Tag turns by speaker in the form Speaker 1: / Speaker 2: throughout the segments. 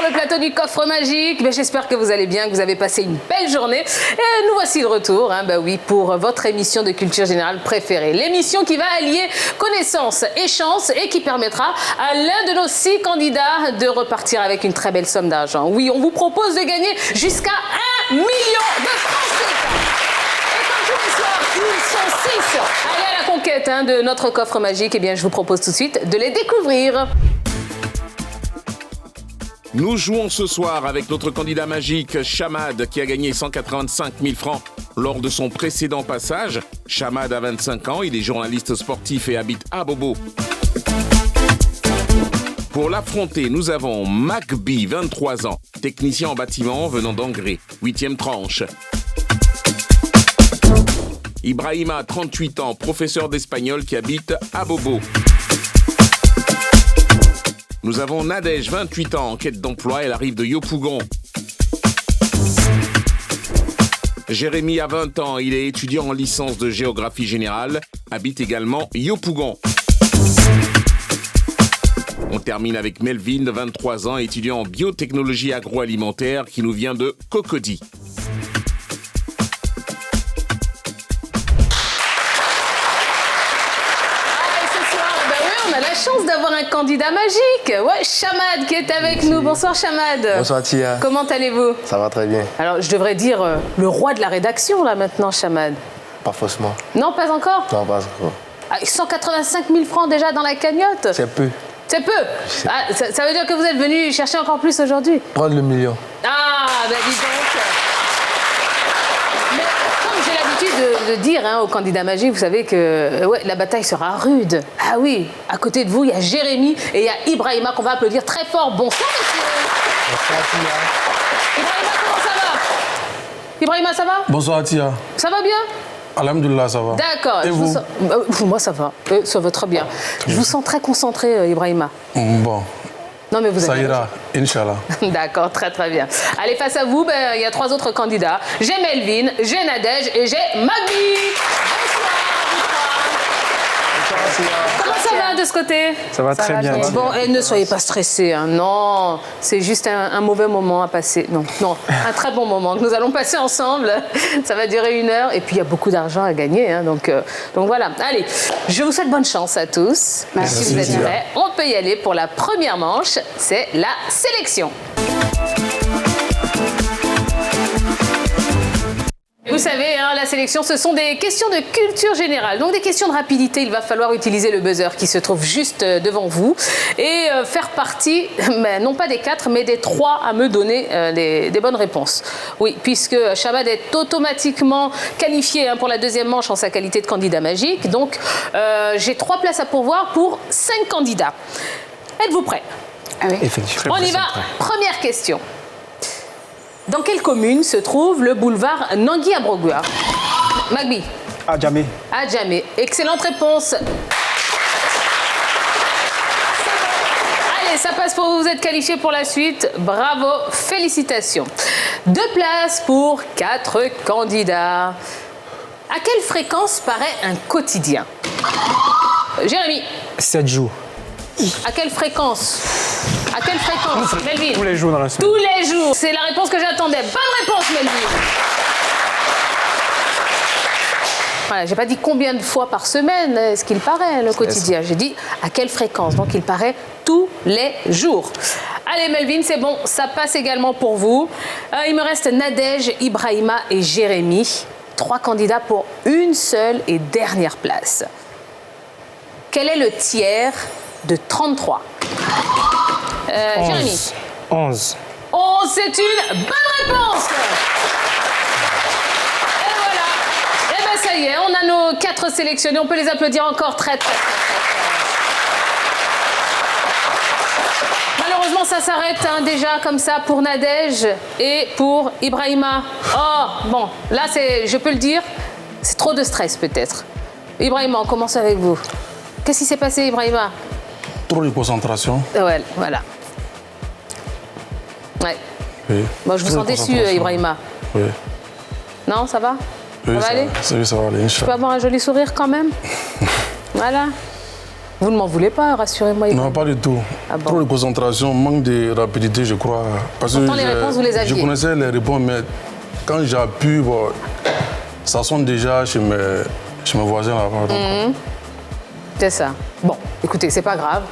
Speaker 1: sur le plateau du Coffre Magique. J'espère que vous allez bien, que vous avez passé une belle journée. Et nous voici de retour, pour votre émission de culture générale préférée. L'émission qui va allier connaissance et chance et qui permettra à l'un de nos 6 candidats de repartir avec une très belle somme d'argent. Oui, on vous propose de gagner jusqu'à 1 million de francs CFA. Et comme tous les soirs, ils sont 6 à aller à la conquête de notre Coffre Magique. Eh bien, je vous propose tout de suite de les découvrir.
Speaker 2: Nous jouons ce soir avec notre candidat magique, Chamad, qui a gagné 185 000 francs lors de son précédent passage. Chamad a 25 ans, il est journaliste sportif et habite à Bobo. Pour l'affronter, nous avons Magby, 23 ans, technicien en bâtiment venant d'Angré, 8e tranche. Ibrahima, 38 ans, professeur d'espagnol qui habite à Bobo. Nous avons Nadège, 28 ans, en quête d'emploi, elle arrive de Yopougon. Jérémy a 20 ans, il est étudiant en licence de géographie générale, habite également Yopougon. On termine avec Melvin, de 23 ans, étudiant en biotechnologie agroalimentaire, qui nous vient de Cocody.
Speaker 1: Chance d'avoir un candidat magique. Ouais, Chamad qui est avec nous. Bonsoir Chamad.
Speaker 3: Bonsoir Tia.
Speaker 1: Comment allez-vous?
Speaker 3: Ça va très bien.
Speaker 1: Alors, je devrais dire le roi de la rédaction là maintenant, Chamad.
Speaker 3: Pas forcément.
Speaker 1: Non, pas encore?
Speaker 3: Non, pas encore.
Speaker 1: 185 000 francs déjà dans la cagnotte?
Speaker 3: C'est peu.
Speaker 1: C'est peu? Ça veut dire que vous êtes venu chercher encore plus aujourd'hui?
Speaker 3: Prendre le million.
Speaker 1: Ah, ben dis donc. Mais comme j'ai l'habitude de dire aux candidats magiques, vous savez que la bataille sera rude. Ah oui, à côté de vous, il y a Jérémy et il y a Ibrahima qu'on va applaudir très fort. Bonsoir, messieurs.
Speaker 3: Bonsoir Tia.
Speaker 1: Ibrahima, comment ça va? Ibrahima, ça va?
Speaker 4: Bonsoir Tia.
Speaker 1: Ça va bien?
Speaker 4: Alhamdoulilah, ça va.
Speaker 1: D'accord.
Speaker 4: Et vous?
Speaker 1: Moi, ça va. Ça va très bien. Je vous sens très concentré, Ibrahima.
Speaker 4: Bon.
Speaker 1: Non, mais vous
Speaker 4: Ça
Speaker 1: avez
Speaker 4: ira, Inch'Allah.
Speaker 1: D'accord, très très bien. Allez, face à vous, il y a 3 autres candidats. J'ai Melvin, j'ai Nadège et j'ai Magby. Comment ça va de ce côté?
Speaker 5: Ça va très bien.
Speaker 1: Bon, ne soyez pas stressés. Non, c'est juste un mauvais moment à passer. Non, un très bon moment que nous allons passer ensemble. Ça va durer 1 heure et puis il y a beaucoup d'argent à gagner. Donc voilà. Allez, je vous souhaite bonne chance à tous.
Speaker 5: Merci.
Speaker 1: Si vous êtes prêts, on peut y aller pour la première manche. C'est la sélection. Vous savez, la sélection, ce sont des questions de culture générale. Donc des questions de rapidité, il va falloir utiliser le buzzer qui se trouve juste devant vous et faire partie, non pas des 4, mais des 3 à me donner des bonnes réponses. Oui, puisque Chamad est automatiquement qualifié pour la deuxième manche en sa qualité de candidat magique. Donc j'ai 3 places à pourvoir pour 5 candidats. Êtes-vous prêts?
Speaker 5: Ah oui. Effectivement.
Speaker 1: On y va. Première question. Dans quelle commune se trouve le boulevard Nangui Abrogua? Magby.
Speaker 5: Adjamé.
Speaker 1: Adjamé. Excellente réponse. Allez, ça passe pour vous. Vous êtes qualifié pour la suite. Bravo. Félicitations. 2 places pour 4 candidats. À quelle fréquence paraît un quotidien? Jérémy.
Speaker 5: 7 jours.
Speaker 1: À quelle fréquence? À quelle fréquence, Melvin?
Speaker 5: Tous les jours dans la semaine.
Speaker 1: Tous les jours. C'est la réponse que j'attendais. Bonne réponse, Melvin. Voilà, j'ai pas dit combien de fois par semaine est-ce qu'il paraît le quotidien. J'ai dit à quelle fréquence. Donc il paraît tous les jours. Allez, Melvin, c'est bon. Ça passe également pour vous. Il me reste Nadège, Ibrahima et Jérémy. 3 candidats pour une seule et dernière place. Quel est le tiers de 33? Jérémy.
Speaker 5: 11.
Speaker 1: 11, c'est une bonne réponse. Et voilà. Et bien ça y est, on a nos 4 sélectionnés. On peut les applaudir encore très très fort. Malheureusement, ça s'arrête déjà comme ça pour Nadège et pour Ibrahima. Oh, bon, là, je peux le dire, c'est trop de stress peut-être. Ibrahima, on commence avec vous. Qu'est-ce qui s'est passé, Ibrahima?
Speaker 4: Trop de concentration.
Speaker 1: Ouais, voilà. Ouais.
Speaker 4: Oui.
Speaker 1: Bon, je vous sens déçu, Ibrahima.
Speaker 4: Oui.
Speaker 1: Non, ça va?
Speaker 4: Oui,
Speaker 1: ça va aller?
Speaker 4: Oui, ça va aller,
Speaker 1: Je peux
Speaker 4: Inch'Allah.
Speaker 1: avoir un joli sourire quand même? Voilà. Vous ne m'en voulez pas, rassurez-moi.
Speaker 4: Non, pas du tout.
Speaker 1: Ah bon?
Speaker 4: Trop de concentration, manque de rapidité, je crois. Parce
Speaker 1: Pourtant,
Speaker 4: que
Speaker 1: les réponses, vous les aviez.
Speaker 4: Je connaissais les réponses, mais quand j'appuie, bon, ça sonne déjà chez mes voisins là-bas.
Speaker 1: C'est ça. Bon, écoutez, c'est pas grave.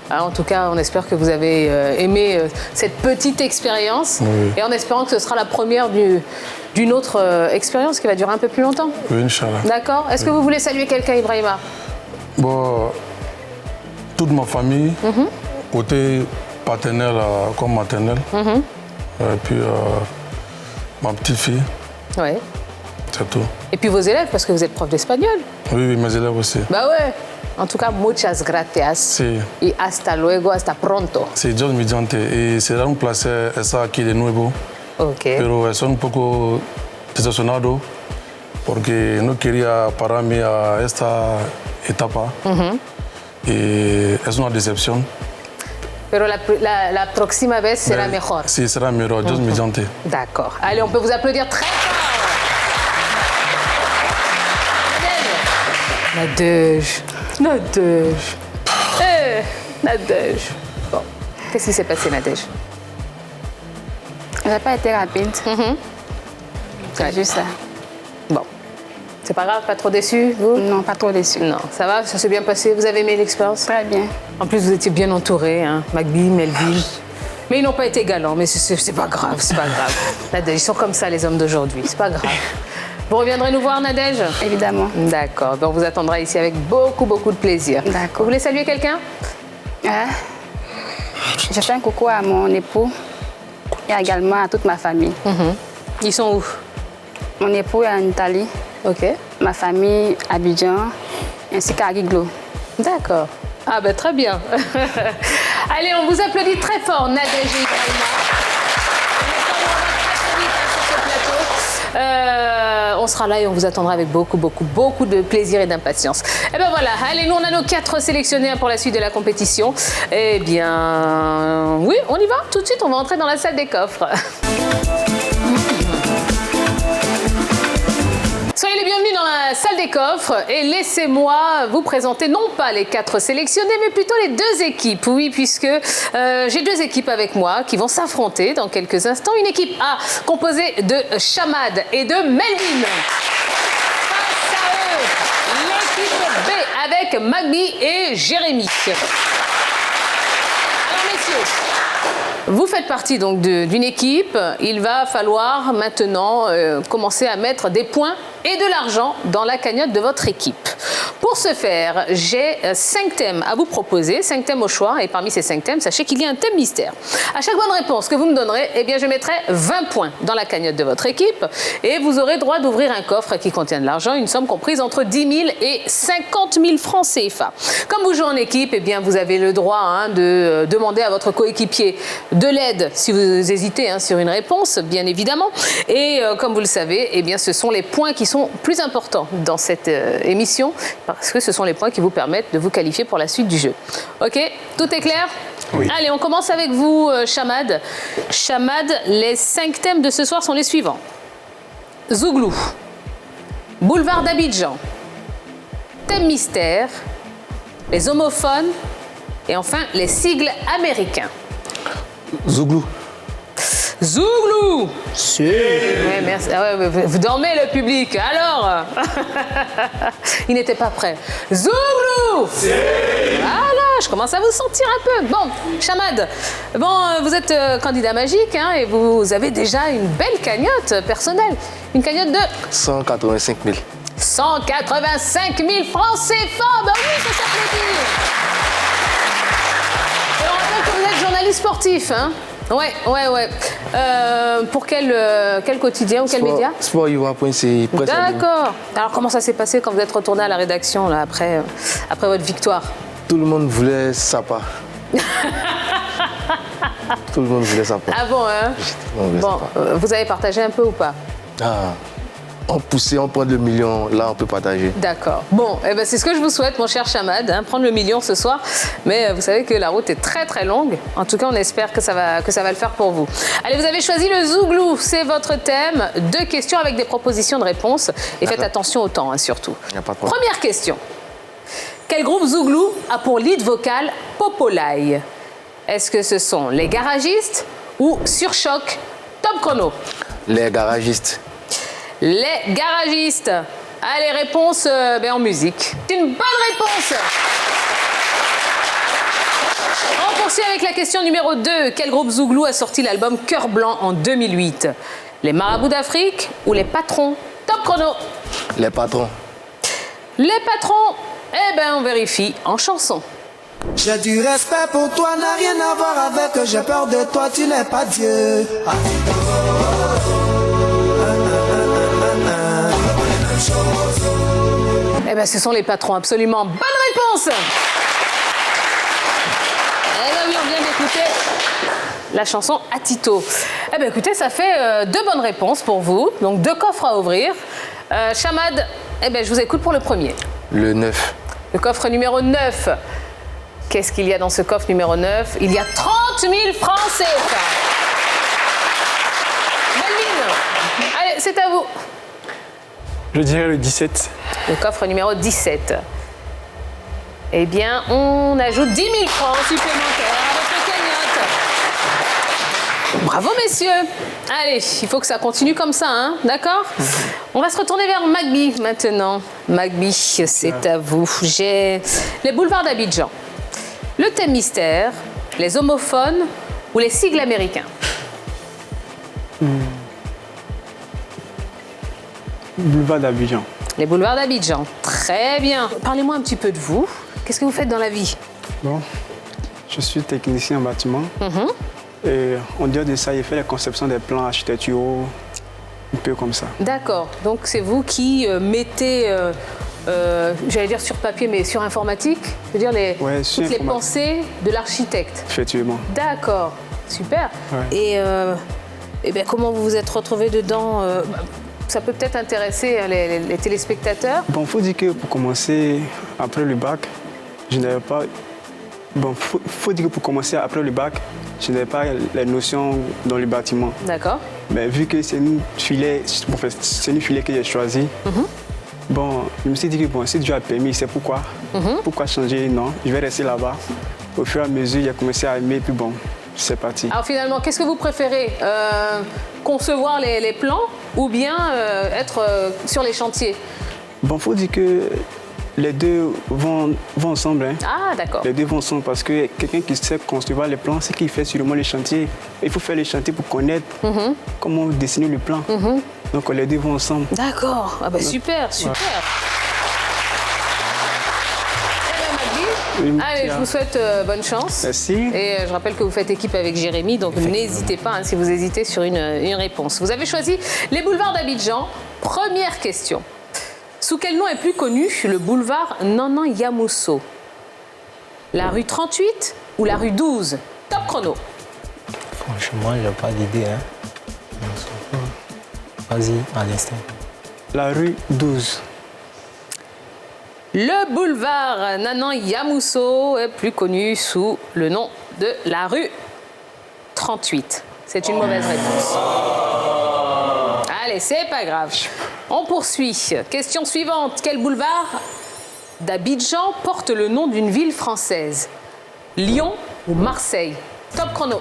Speaker 1: Alors, en tout cas, on espère que vous avez aimé cette petite expérience.
Speaker 4: Oui.
Speaker 1: Et en espérant que ce sera la première d'une autre expérience qui va durer un peu plus longtemps.
Speaker 4: Oui, Inch'Allah.
Speaker 1: D'accord. Est-ce que vous voulez saluer quelqu'un, Ibrahima?
Speaker 4: Bon, toute ma famille, côté paternel comme maternel. Et puis ma petite fille,
Speaker 1: Oui.
Speaker 4: c'est tout.
Speaker 1: Et puis vos élèves, parce que vous êtes prof d'espagnol.
Speaker 4: Oui, oui, mes élèves aussi.
Speaker 1: Bah ouais. En tout cas, muchas gracias.
Speaker 4: Sí.
Speaker 1: Y hasta luego, hasta pronto.
Speaker 4: Sí, Dios mediante. Y será un placer estar aquí de nuevo.
Speaker 1: Ok.
Speaker 4: Pero estoy un poco decepcionado porque no quería pararme a esta etapa. Y es una decepción.
Speaker 1: Pero la próxima vez será
Speaker 4: Mais
Speaker 1: mejor.
Speaker 4: Sí, será mejor. Dios mediante.
Speaker 1: D'accord. Allez, on peut vous applaudir très fort. Nadège. Nadège. Nadège. Bon. Qu'est-ce qui s'est passé, Nadège?
Speaker 6: Ça n'a pas été rapide. C'est juste ça.
Speaker 1: Bon. C'est pas grave, pas trop déçu, vous?
Speaker 6: Non, pas trop déçu.
Speaker 1: Non, ça va, ça s'est bien passé. Vous avez aimé l'expérience?
Speaker 6: Très bien.
Speaker 1: En plus, vous étiez bien entourés, hein. Magby, Melville. Mais ils n'ont pas été galants, mais c'est pas grave, c'est pas grave. Nadège, ils sont comme ça, les hommes d'aujourd'hui, c'est pas grave. Vous reviendrez nous voir, Nadège?
Speaker 6: Évidemment.
Speaker 1: D'accord, ben on vous attendra ici avec beaucoup, beaucoup de plaisir.
Speaker 6: D'accord.
Speaker 1: Vous voulez saluer quelqu'un?
Speaker 6: Je fais un coucou à mon époux et également à toute ma famille.
Speaker 1: Ils sont où?
Speaker 6: Mon époux est en Italie,
Speaker 1: Ok.
Speaker 6: ma famille à Abidjan, ainsi qu'à Riglo.
Speaker 1: D'accord. Ah ben très bien. Allez, on vous applaudit très fort, Nadège et Ibrahima. On sera là et on vous attendra avec beaucoup, beaucoup, beaucoup de plaisir et d'impatience. Et ben voilà, allez, nous on a nos 4 sélectionnaires pour la suite de la compétition. Eh bien, oui, on y va. Tout de suite, on va entrer dans la salle des coffres. Soyez les bienvenus dans la salle des coffres et laissez-moi vous présenter non pas les 4 sélectionnés mais plutôt les 2 équipes. Oui, puisque j'ai 2 équipes avec moi qui vont s'affronter dans quelques instants. Une équipe A composée de Chamad et de Melvin. Face à eux, l'équipe B avec Magby et Jérémy. Alors messieurs, vous faites partie donc d'une équipe. Il va falloir maintenant commencer à mettre des points et de l'argent dans la cagnotte de votre équipe. Pour ce faire, j'ai 5 thèmes à vous proposer, 5 thèmes au choix. Et parmi ces 5 thèmes, sachez qu'il y a un thème mystère. À chaque bonne réponse que vous me donnerez, eh bien, je mettrai 20 points dans la cagnotte de votre équipe. Et vous aurez droit d'ouvrir un coffre qui contient de l'argent, une somme comprise entre 10 000 et 50 000 francs CFA. Comme vous jouez en équipe, eh bien, vous avez le droit de demander à votre coéquipier de l'aide si vous hésitez sur une réponse, bien évidemment. Et comme vous le savez, eh bien, ce sont les points qui sont plus importants dans cette émission parce que ce sont les points qui vous permettent de vous qualifier pour la suite du jeu. Ok? Tout est clair? Oui. Allez, on commence avec vous, Chamad. Chamad, les 5 thèmes de ce soir sont les suivants. Zouglou, boulevard d'Abidjan, thème mystère, les homophones et enfin les sigles américains.
Speaker 3: Zouglou.
Speaker 1: Zouglou! Si. Ouais, merci. Ah ouais, vous dormez le public, alors il n'était pas prêt. Zouglou! Si. Voilà, je commence à vous sentir un peu. Bon, Chamad, vous êtes candidat magique et vous avez déjà une belle cagnotte personnelle. Une cagnotte de
Speaker 3: 185 000.
Speaker 1: 185 000 francs CFA. Ben oui, ça s'applaudit. Et on rappelle que vous êtes journaliste sportif, hein? Ouais. Pour quel quotidien ou quel média?
Speaker 3: Sport Ivoire.ci.
Speaker 1: D'accord. Alors comment ça s'est passé quand vous êtes retourné à la rédaction là, après votre victoire?
Speaker 3: Tout le monde voulait sa part. Tout le monde voulait sa part.
Speaker 1: Ah bon, hein? Bon, vous avez partagé un peu ou pas?
Speaker 3: On poussait, on prend le million, là on peut partager. D'accord.
Speaker 1: Bon, c'est ce que je vous souhaite, mon cher Chamad, prendre le million ce soir. Mais vous savez que la route est très très longue. En tout cas, on espère que ça va le faire pour vous. Allez, vous avez choisi le Zouglou, c'est votre thème. 2 questions avec des propositions de réponses. Et faites attention au temps, surtout.
Speaker 3: Y a pas de problème.
Speaker 1: Première question. quel groupe Zouglou a pour lead vocal Popolaï? Est-ce que ce sont les garagistes ou Surchoc? Top chrono.
Speaker 3: Les garagistes.
Speaker 1: Les garagistes. Allez, réponse en musique. C'est une bonne réponse. On poursuit avec la question numéro 2. Quel groupe Zouglou a sorti l'album Cœur Blanc en 2008? Les Marabouts d'Afrique ou les Patrons? Top chrono.
Speaker 3: Les patrons.
Speaker 1: Les Patrons. Eh ben, on vérifie en chanson.
Speaker 7: J'ai du respect pour toi, n'a rien à voir avec. J'ai peur de toi, tu n'es pas Dieu. Ah.
Speaker 1: Eh ben, ce sont les Patrons, absolument. Bonne réponse. Eh ben oui, on vient d'écouter la chanson Atito. Eh ben, écoutez, ça fait 2 bonnes réponses pour vous. Donc, 2 coffres à ouvrir. Chamad, eh ben, je vous écoute pour le premier.
Speaker 3: Le 9.
Speaker 1: Le coffre numéro 9. Qu'est-ce qu'il y a dans ce coffre numéro 9? Il y a 30 000 francs CFA. Melvin, allez, c'est à vous.
Speaker 5: Je dirais le 17.
Speaker 1: Le coffre numéro 17. Eh bien, on ajoute 10 000 francs supplémentaires à votre cagnotte. Bravo, messieurs. Allez, il faut que ça continue comme ça, hein, d'accord? On va se retourner vers Magby maintenant. Magby, c'est à vous. J'ai les boulevards d'Abidjan, le thème mystère, les homophones ou les sigles américains?
Speaker 5: Boulevard d'Abidjan.
Speaker 1: Les boulevards d'Abidjan. Très bien. Parlez-moi un petit peu de vous. Qu'est-ce que vous faites dans la vie?
Speaker 5: Bon, je suis technicien en bâtiment. Et en dehors de ça, j'ai fait la conception des plans architecturaux, un peu comme ça.
Speaker 1: D'accord. Donc c'est vous qui mettez, j'allais dire sur papier, mais sur informatique, je veux dire toutes les pensées de l'architecte.
Speaker 5: Effectivement.
Speaker 1: D'accord. Super.
Speaker 5: Ouais.
Speaker 1: Et ben, comment vous vous êtes retrouvé dedans? Ça peut peut-être intéresser les téléspectateurs.
Speaker 5: Bon, il faut dire que pour commencer, après le bac, je n'avais pas... Bon, faut dire que pour commencer, après le bac, je n'avais pas les notions dans le bâtiment.
Speaker 1: D'accord.
Speaker 5: Mais vu que c'est une filière que j'ai choisie, bon, je me suis dit que bon, si Dieu a permis, c'est pourquoi. Pourquoi changer? Non, je vais rester là-bas. Au fur et à mesure, j'ai commencé à aimer, puis bon, c'est parti.
Speaker 1: Alors finalement, qu'est-ce que vous préférez? Concevoir les plans ou bien être sur les chantiers?
Speaker 5: Bon, il faut dire que les deux vont ensemble. Hein.
Speaker 1: Ah, d'accord.
Speaker 5: Les deux vont ensemble parce que quelqu'un qui sait construire les plans, c'est qu'il fait sûrement les chantiers. Il faut faire les chantiers pour connaître comment dessiner le plan. Donc les deux vont ensemble.
Speaker 1: D'accord. Ah bah, super, super. Allez, je vous souhaite bonne chance.
Speaker 5: Merci.
Speaker 1: Et je rappelle que vous faites équipe avec Jérémy, donc n'hésitez pas si vous hésitez sur une réponse. Vous avez choisi les boulevards d'Abidjan. Première question. Sous quel nom est plus connu le boulevard Nanan Yamousso? La rue 38 ou la rue 12? Top chrono.
Speaker 8: Franchement, j'ai pas d'idée. Hein. Vas-y, à l'instant.
Speaker 5: La rue 12.
Speaker 1: Le boulevard Nanan Yamousso est plus connu sous le nom de la rue 38. C'est une mauvaise réponse. Allez, c'est pas grave. On poursuit. Question suivante. Quel boulevard d'Abidjan porte le nom d'une ville française? Lyon ou Marseille? Top chrono.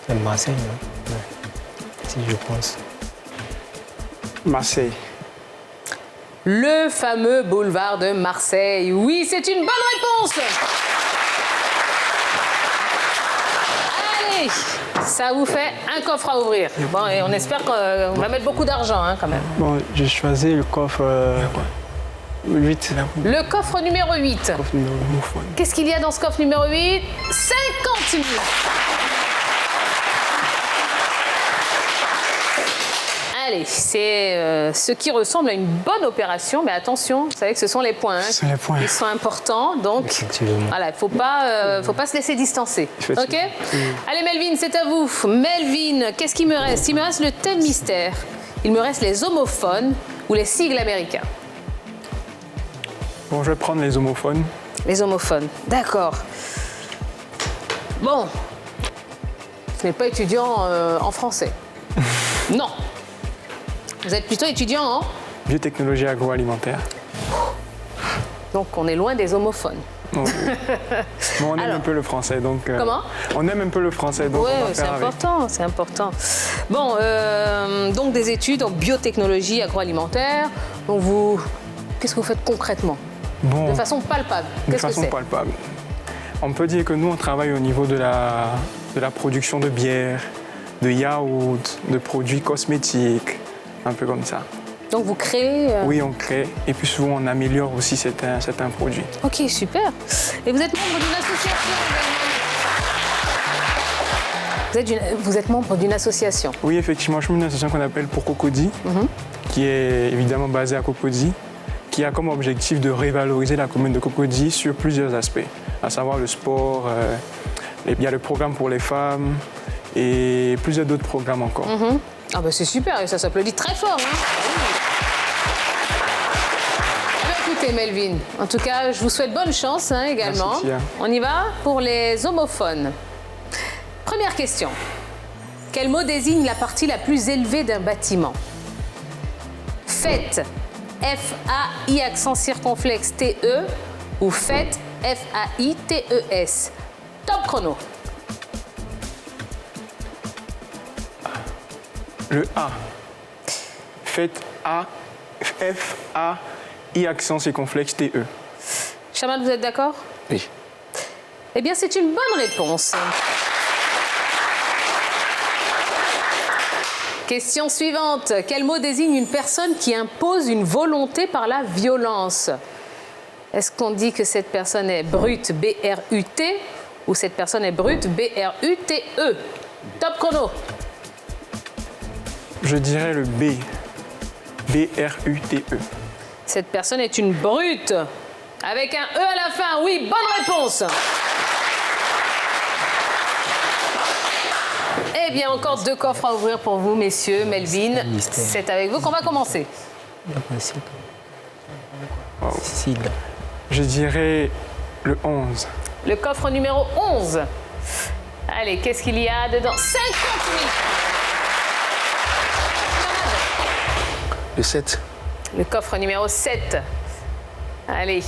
Speaker 8: C'est Marseille, non? Ouais. Si je pense.
Speaker 5: Marseille.
Speaker 1: Le fameux boulevard de Marseille. Oui, c'est une bonne réponse. Allez, ça vous fait un coffre à ouvrir. Bon, et on espère qu'on va mettre beaucoup d'argent hein, quand même.
Speaker 5: Bon, j'ai choisi le coffre 8.
Speaker 1: Le coffre numéro 8. Qu'est-ce qu'il y a dans ce coffre numéro 8? 50 000. Allez, c'est ce qui ressemble à une bonne opération, mais attention, vous savez que ce sont les points. Hein,
Speaker 5: les points.
Speaker 1: Ils sont importants, donc voilà, il ne faut pas se laisser distancer. Ok. Allez Melvin, c'est à vous. Melvin, qu'est-ce qu'il me reste? Il me reste le thème mystère, il me reste les homophones ou les sigles américains.
Speaker 5: Bon, je vais prendre les homophones.
Speaker 1: Les homophones, d'accord. Bon, vous n'êtes pas étudiant en français. Non. Vous êtes plutôt étudiant en
Speaker 5: biotechnologie agroalimentaire.
Speaker 1: Donc on est loin des homophones.
Speaker 5: Oui. Bon, on aime un peu le français, donc...
Speaker 1: Comment?
Speaker 5: On aime un peu le français, donc
Speaker 1: oui,
Speaker 5: on va
Speaker 1: c'est
Speaker 5: faire
Speaker 1: important, c'est important. Bon, donc des études en biotechnologie agroalimentaire. Donc qu'est-ce que vous faites concrètement?
Speaker 5: Bon,
Speaker 1: de façon palpable.
Speaker 5: De façon palpable. On peut dire que nous, on travaille au niveau de la production de bière, de yaourt, de produits cosmétiques, un peu comme ça.
Speaker 1: Donc vous créez
Speaker 5: Oui, on crée. Et puis souvent, on améliore aussi certains produits.
Speaker 1: Ok, super. Et vous êtes membre d'une association également? Vous êtes membre d'une association?
Speaker 5: Oui, effectivement. Je suis une association qu'on appelle Pour Cocody, qui est évidemment basée à Cocody, qui a comme objectif de revaloriser la commune de Cocody sur plusieurs aspects, à savoir le sport, il y a le programme pour les femmes et plusieurs d'autres programmes encore.
Speaker 1: Ah ben c'est super, et ça s'applaudit très fort. Écoutez Melvin, en tout cas, je vous souhaite bonne chance également.
Speaker 5: Merci, Tia.
Speaker 1: On y va pour les homophones. Première question. Quel mot désigne la partie la plus élevée d'un bâtiment? Fête, F-A-I accent circonflexe T-E ou fête, F-A-I-T-E-S. Top chrono.
Speaker 5: Le A. Faites A, F-A-I accent circonflexe T-E.
Speaker 1: Chamad, vous êtes d'accord?
Speaker 3: Oui.
Speaker 1: Eh bien, c'est une bonne réponse. Question suivante. Quel mot désigne une personne qui impose une volonté par la violence? Est-ce qu'on dit que cette personne est brute, B-R-U-T, ou cette personne est brute, B-R-U-T-E? Top chrono.
Speaker 5: Je dirais le B. B-R-U-T-E.
Speaker 1: Cette personne est une brute. Avec un E à la fin. Oui, bonne réponse. Eh bien, encore 2 coffres à ouvrir pour vous, messieurs. Melvin, c'est avec vous qu'on va commencer.
Speaker 8: Sigle.
Speaker 5: Je dirais le 11.
Speaker 1: Le coffre numéro 11. Allez, qu'est-ce qu'il y a dedans? 50 000.
Speaker 3: Le 7.
Speaker 1: Le coffre numéro 7. Allez,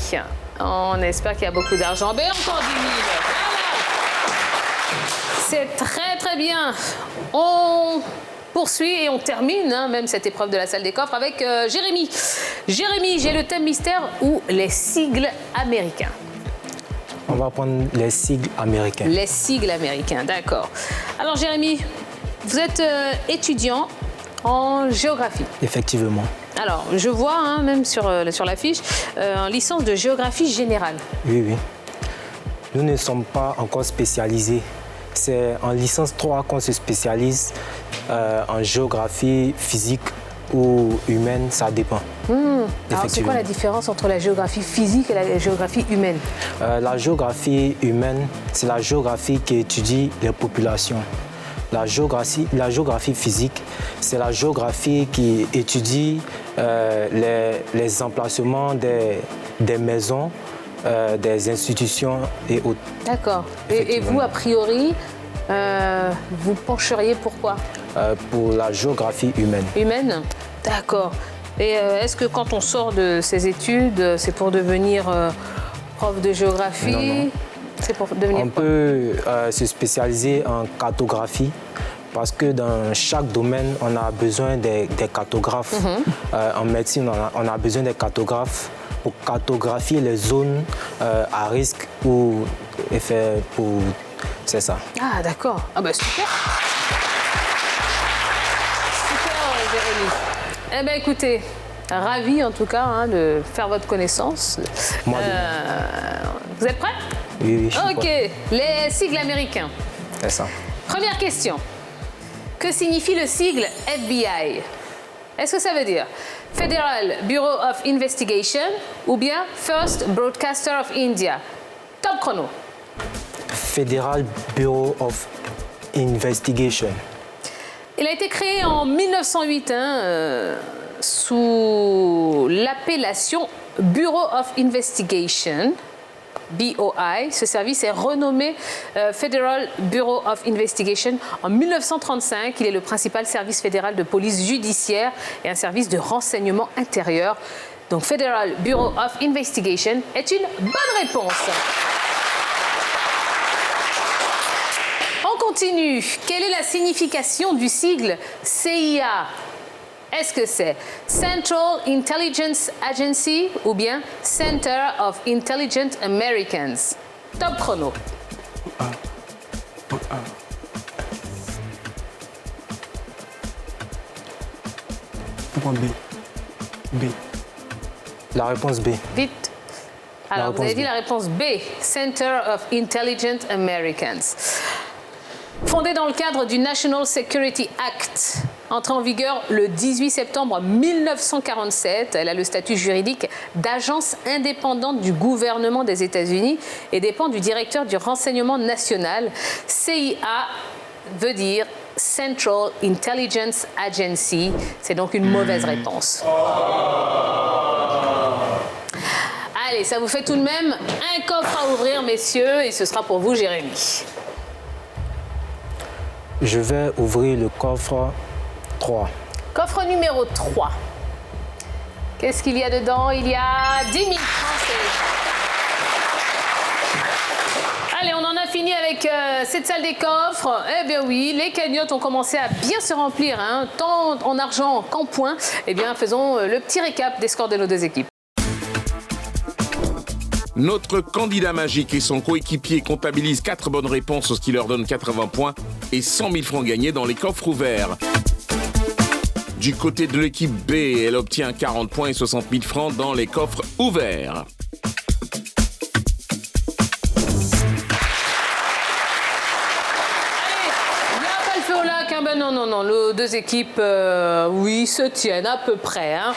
Speaker 1: on espère qu'il y a beaucoup d'argent. Ben, encore 10 000. Voilà. C'est très, très bien. On poursuit et on termine même cette épreuve de la salle des coffres avec Jérémy. Jérémy, j'ai le thème mystère ou les sigles américains?
Speaker 8: On va prendre les sigles américains.
Speaker 1: Les sigles américains, d'accord. Alors Jérémy, vous êtes étudiant en géographie.
Speaker 8: Effectivement.
Speaker 1: Alors, je vois, même sur la fiche, en licence de géographie générale.
Speaker 8: Oui, oui. Nous ne sommes pas encore spécialisés. C'est en licence 3 qu'on se spécialise en géographie physique ou humaine, ça dépend.
Speaker 1: Alors, c'est quoi la différence entre la géographie physique et la géographie humaine?
Speaker 8: La géographie humaine, c'est la géographie qui étudie les populations. La géographie physique, c'est la géographie qui étudie les emplacements des maisons, des institutions et autres.
Speaker 1: D'accord. Et vous, a priori, vous pencheriez pour quoi?
Speaker 8: Pour la géographie humaine.
Speaker 1: Humaine? D'accord. Et est-ce que quand on sort de ces études, c'est pour devenir prof de géographie?
Speaker 8: Non.
Speaker 1: C'est pour devenir
Speaker 8: On peut se spécialiser en cartographie parce que dans chaque domaine, on a besoin des cartographes. En médecine, on a besoin des cartographes pour cartographier les zones à risque ou effet pour... C'est ça.
Speaker 1: Ah, d'accord. Ah bah super. Super, Jérémy. Eh bien, écoutez, ravi en tout cas de faire votre connaissance.
Speaker 8: Moi,
Speaker 1: vous êtes prêts?
Speaker 8: Oui, je suis
Speaker 1: Ok,
Speaker 8: prêt.
Speaker 1: les sigles américains.
Speaker 8: C'est ça.
Speaker 1: Première question. Que signifie le sigle FBI? Est-ce que ça veut dire Federal Bureau of Investigation ou bien First Broadcaster of India? Top chrono.
Speaker 8: Federal Bureau of Investigation.
Speaker 1: Il a été créé en 1908 sous l'appellation Bureau of Investigation, BOI. Ce service est renommé Federal Bureau of Investigation en 1935. Il est le principal service fédéral de police judiciaire et un service de renseignement intérieur. Donc Federal Bureau of Investigation est une bonne réponse. On continue. Quelle est la signification du sigle CIA? Est-ce que c'est Central Intelligence Agency ou bien Center of Intelligent Americans? Top chrono.
Speaker 5: Point B. B.
Speaker 8: La réponse B.
Speaker 1: Vite. Alors, vous avez dit la réponse B, Center of Intelligent Americans. Fondée dans le cadre du National Security Act, entrée en vigueur le 18 septembre 1947, elle a le statut juridique d'agence indépendante du gouvernement des États-Unis et dépend du directeur du renseignement national. CIA veut dire Central Intelligence Agency. C'est donc une mauvaise réponse. Allez, ça vous fait tout de même un coffre à ouvrir, messieurs, et ce sera pour vous, Jérémy.
Speaker 8: Je vais ouvrir le coffre 3.
Speaker 1: Coffre numéro 3. Qu'est-ce qu'il y a dedans? Il y a 10 000 francs CFA. Allez, on en a fini avec cette salle des coffres. Eh bien oui, les cagnottes ont commencé à bien se remplir, hein, tant en argent qu'en points. Eh bien, faisons le petit récap des scores de nos deux équipes.
Speaker 2: Notre candidat magique et son coéquipier comptabilisent 4 bonnes réponses, ce qui leur donne 80 points et 100 000 francs gagnés dans les coffres ouverts. Du côté de l'équipe B, elle obtient 40 points et 60 000 francs dans les coffres ouverts.
Speaker 1: Ben non, les deux équipes, oui, se tiennent à peu près. Hein.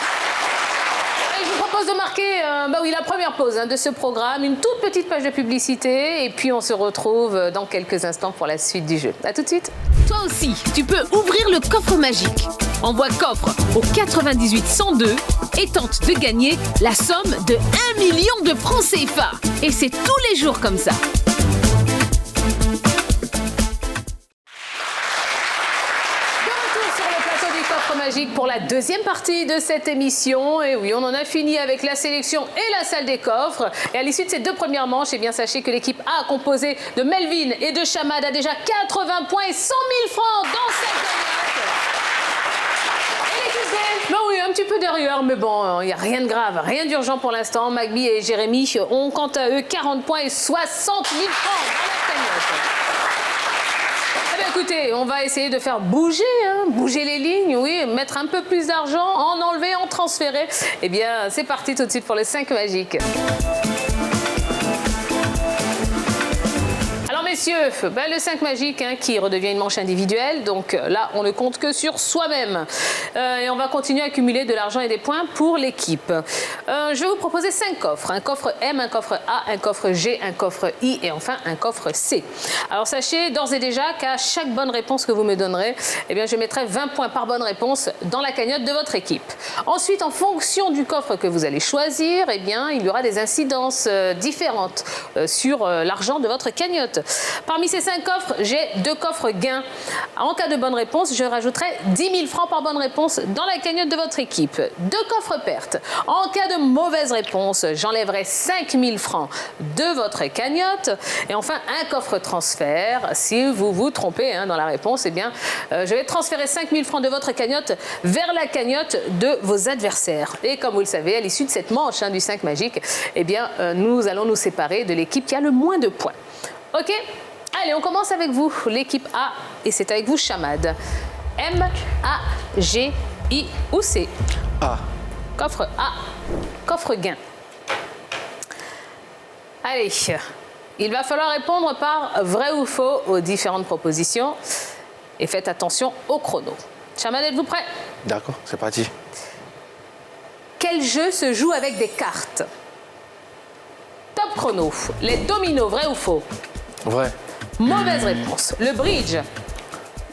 Speaker 1: Et je vous propose de marquer la première pause de ce programme, une toute petite page de publicité, et puis on se retrouve dans quelques instants pour la suite du jeu. A tout de suite.
Speaker 9: Toi aussi, tu peux ouvrir le coffre magique. Envoie coffre au 98 102 et tente de gagner la somme de 1 million de francs CFA. Et c'est tous les jours comme ça.
Speaker 1: Magique pour la deuxième partie de cette émission. Et oui, on en a fini avec la sélection et la salle des coffres. Et à l'issue de ces deux premières manches, eh bien, sachez que l'équipe A, composée de Melvin et de Chamad, a déjà 80 points et 100 000 francs dans cette cagnotte. Et l'équipe B, ben oui, un petit peu derrière, mais bon, il n'y a rien de grave, rien d'urgent pour l'instant. Magby et Jérémy ont quant à eux 40 points et 60 000 francs dans la cagnotte. Écoutez, on va essayer de faire bouger les lignes, oui, mettre un peu plus d'argent, en enlever, en transférer. Eh bien, c'est parti tout de suite pour les 5 magiques. Messieurs, le 5 magique qui redevient une manche individuelle. Donc là, on ne compte que sur soi-même. Et on va continuer à cumuler de l'argent et des points pour l'équipe. Je vais vous proposer 5 coffres. Un coffre M, un coffre A, un coffre G, un coffre I et enfin un coffre C. Alors sachez d'ores et déjà qu'à chaque bonne réponse que vous me donnerez, eh bien, je mettrai 20 points par bonne réponse dans la cagnotte de votre équipe. Ensuite, en fonction du coffre que vous allez choisir, eh bien, il y aura des incidences différentes sur l'argent de votre cagnotte. Parmi ces 5 coffres, j'ai 2 coffres gains. En cas de bonne réponse, je rajouterai 10 000 francs par bonne réponse dans la cagnotte de votre équipe. 2 coffres pertes. En cas de mauvaise réponse, j'enlèverai 5 000 francs de votre cagnotte. Et enfin, un coffre transfert. Si vous vous trompez dans la réponse, eh bien, je vais transférer 5 000 francs de votre cagnotte vers la cagnotte de vos adversaires. Et comme vous le savez, à l'issue de cette manche du 5 magique, eh bien, nous allons nous séparer de l'équipe qui a le moins de points. Ok ? Allez, on commence avec vous, l'équipe A, et c'est avec vous, Chamad. M, A, G, I ou C?
Speaker 3: A.
Speaker 1: Coffre A, coffre gain. Allez, il va falloir répondre par vrai ou faux aux différentes propositions. Et faites attention au chrono. Chamad, êtes-vous prêt?
Speaker 3: D'accord, c'est parti.
Speaker 1: Quel jeu se joue avec des cartes? Top chrono. Les dominos, vrai ou faux?
Speaker 3: Vrai.
Speaker 1: Mauvaise réponse. Le bridge.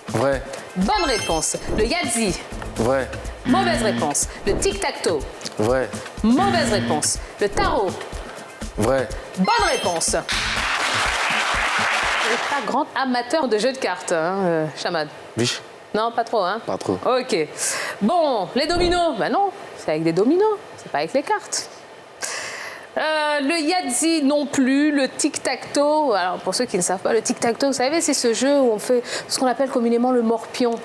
Speaker 3: Vrai.
Speaker 1: Bonne réponse. Le Yahtzee.
Speaker 3: Vrai.
Speaker 1: Mauvaise réponse. Le tic-tac-toe.
Speaker 3: Vrai.
Speaker 1: Mauvaise réponse. Le tarot.
Speaker 3: Vrai.
Speaker 1: Bonne réponse. Vous n'êtes pas grand amateur de jeux de cartes, Chamad?
Speaker 3: Biche.
Speaker 1: Non, pas trop, hein?
Speaker 3: Pas trop.
Speaker 1: Ok. Bon, les dominos? Ben non, c'est avec des dominos, c'est pas avec les cartes. Le Yahtzee non plus, le tic-tac-toe. Alors, pour ceux qui ne savent pas, le tic-tac-toe, vous savez, c'est ce jeu où on fait ce qu'on appelle communément le morpion,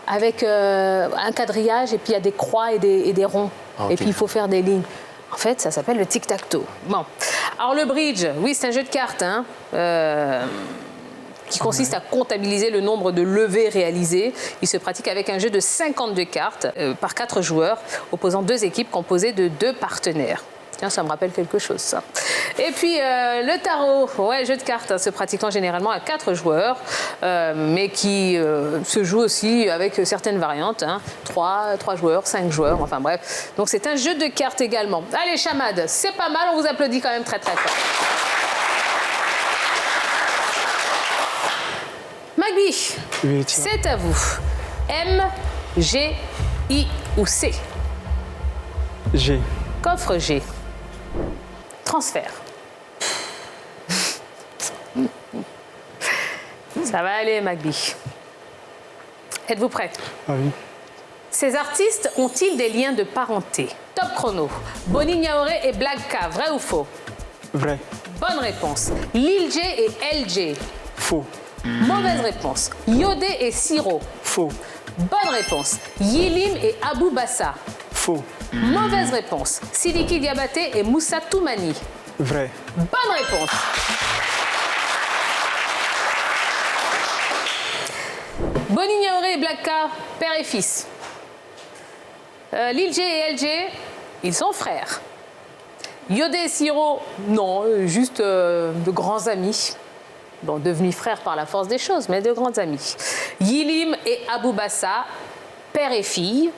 Speaker 1: avec un quadrillage, et puis il y a des croix et des ronds.
Speaker 3: Okay.
Speaker 1: Et puis il faut faire des lignes. En fait, ça s'appelle le tic-tac-toe. Bon. Alors, le bridge, oui, c'est un jeu de cartes, hein, qui consiste à comptabiliser le nombre de levées réalisées. Il se pratique avec un jeu de 52 cartes par 4 joueurs, opposant 2 équipes composées de 2 partenaires. Tiens, ça me rappelle quelque chose, ça. Et puis, le tarot, ouais, jeu de cartes, hein, se pratiquant généralement à 4 joueurs, mais qui se joue aussi avec certaines variantes, hein, 3 joueurs, 5 joueurs, enfin bref. Donc, c'est un jeu de cartes également. Allez, Chamad, c'est pas mal, on vous applaudit quand même très, très fort. Magby,
Speaker 5: Oui,
Speaker 1: c'est à vous. M, G, I ou C?
Speaker 5: G.
Speaker 1: Coffre G. Transfert. Ça va aller, Magby. Êtes-vous prêts?
Speaker 5: Ah oui.
Speaker 1: Ces artistes ont-ils des liens de parenté? Top chrono. Boni Niaoré et Black K, vrai ou faux?
Speaker 5: Vrai.
Speaker 1: Bonne réponse. Lil J et LJ.
Speaker 5: Faux.
Speaker 1: Mauvaise réponse. Yodé et Siro.
Speaker 5: Faux.
Speaker 1: Bonne réponse. Yilim et Abou Bassa.
Speaker 5: Faux.
Speaker 1: Mauvaise réponse. Sidiki Diabaté et Moussa Toumani.
Speaker 5: Vrai.
Speaker 1: Bonne réponse. Boni Niaoré et Black K, père et fils. Lil J et LJ, ils sont frères. Yodé et Siro, non, juste de grands amis. Bon, devenus frères par la force des choses, mais de grands amis. Yilim et Abou Bassa, père et fille.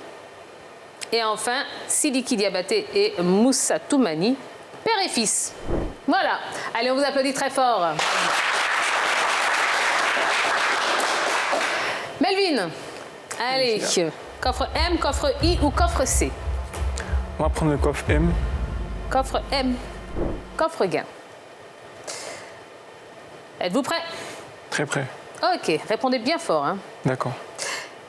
Speaker 1: Et enfin, Sidiki Diabaté et Moussa Toumani, père et fils. Voilà. Allez, on vous applaudit très fort. Melvin, allez, coffre M, coffre I ou coffre C?
Speaker 5: On va prendre le coffre M.
Speaker 1: Coffre M, coffre gain. Êtes-vous prêts?
Speaker 5: Très prêt.
Speaker 1: Ok, répondez bien fort, hein.
Speaker 5: D'accord.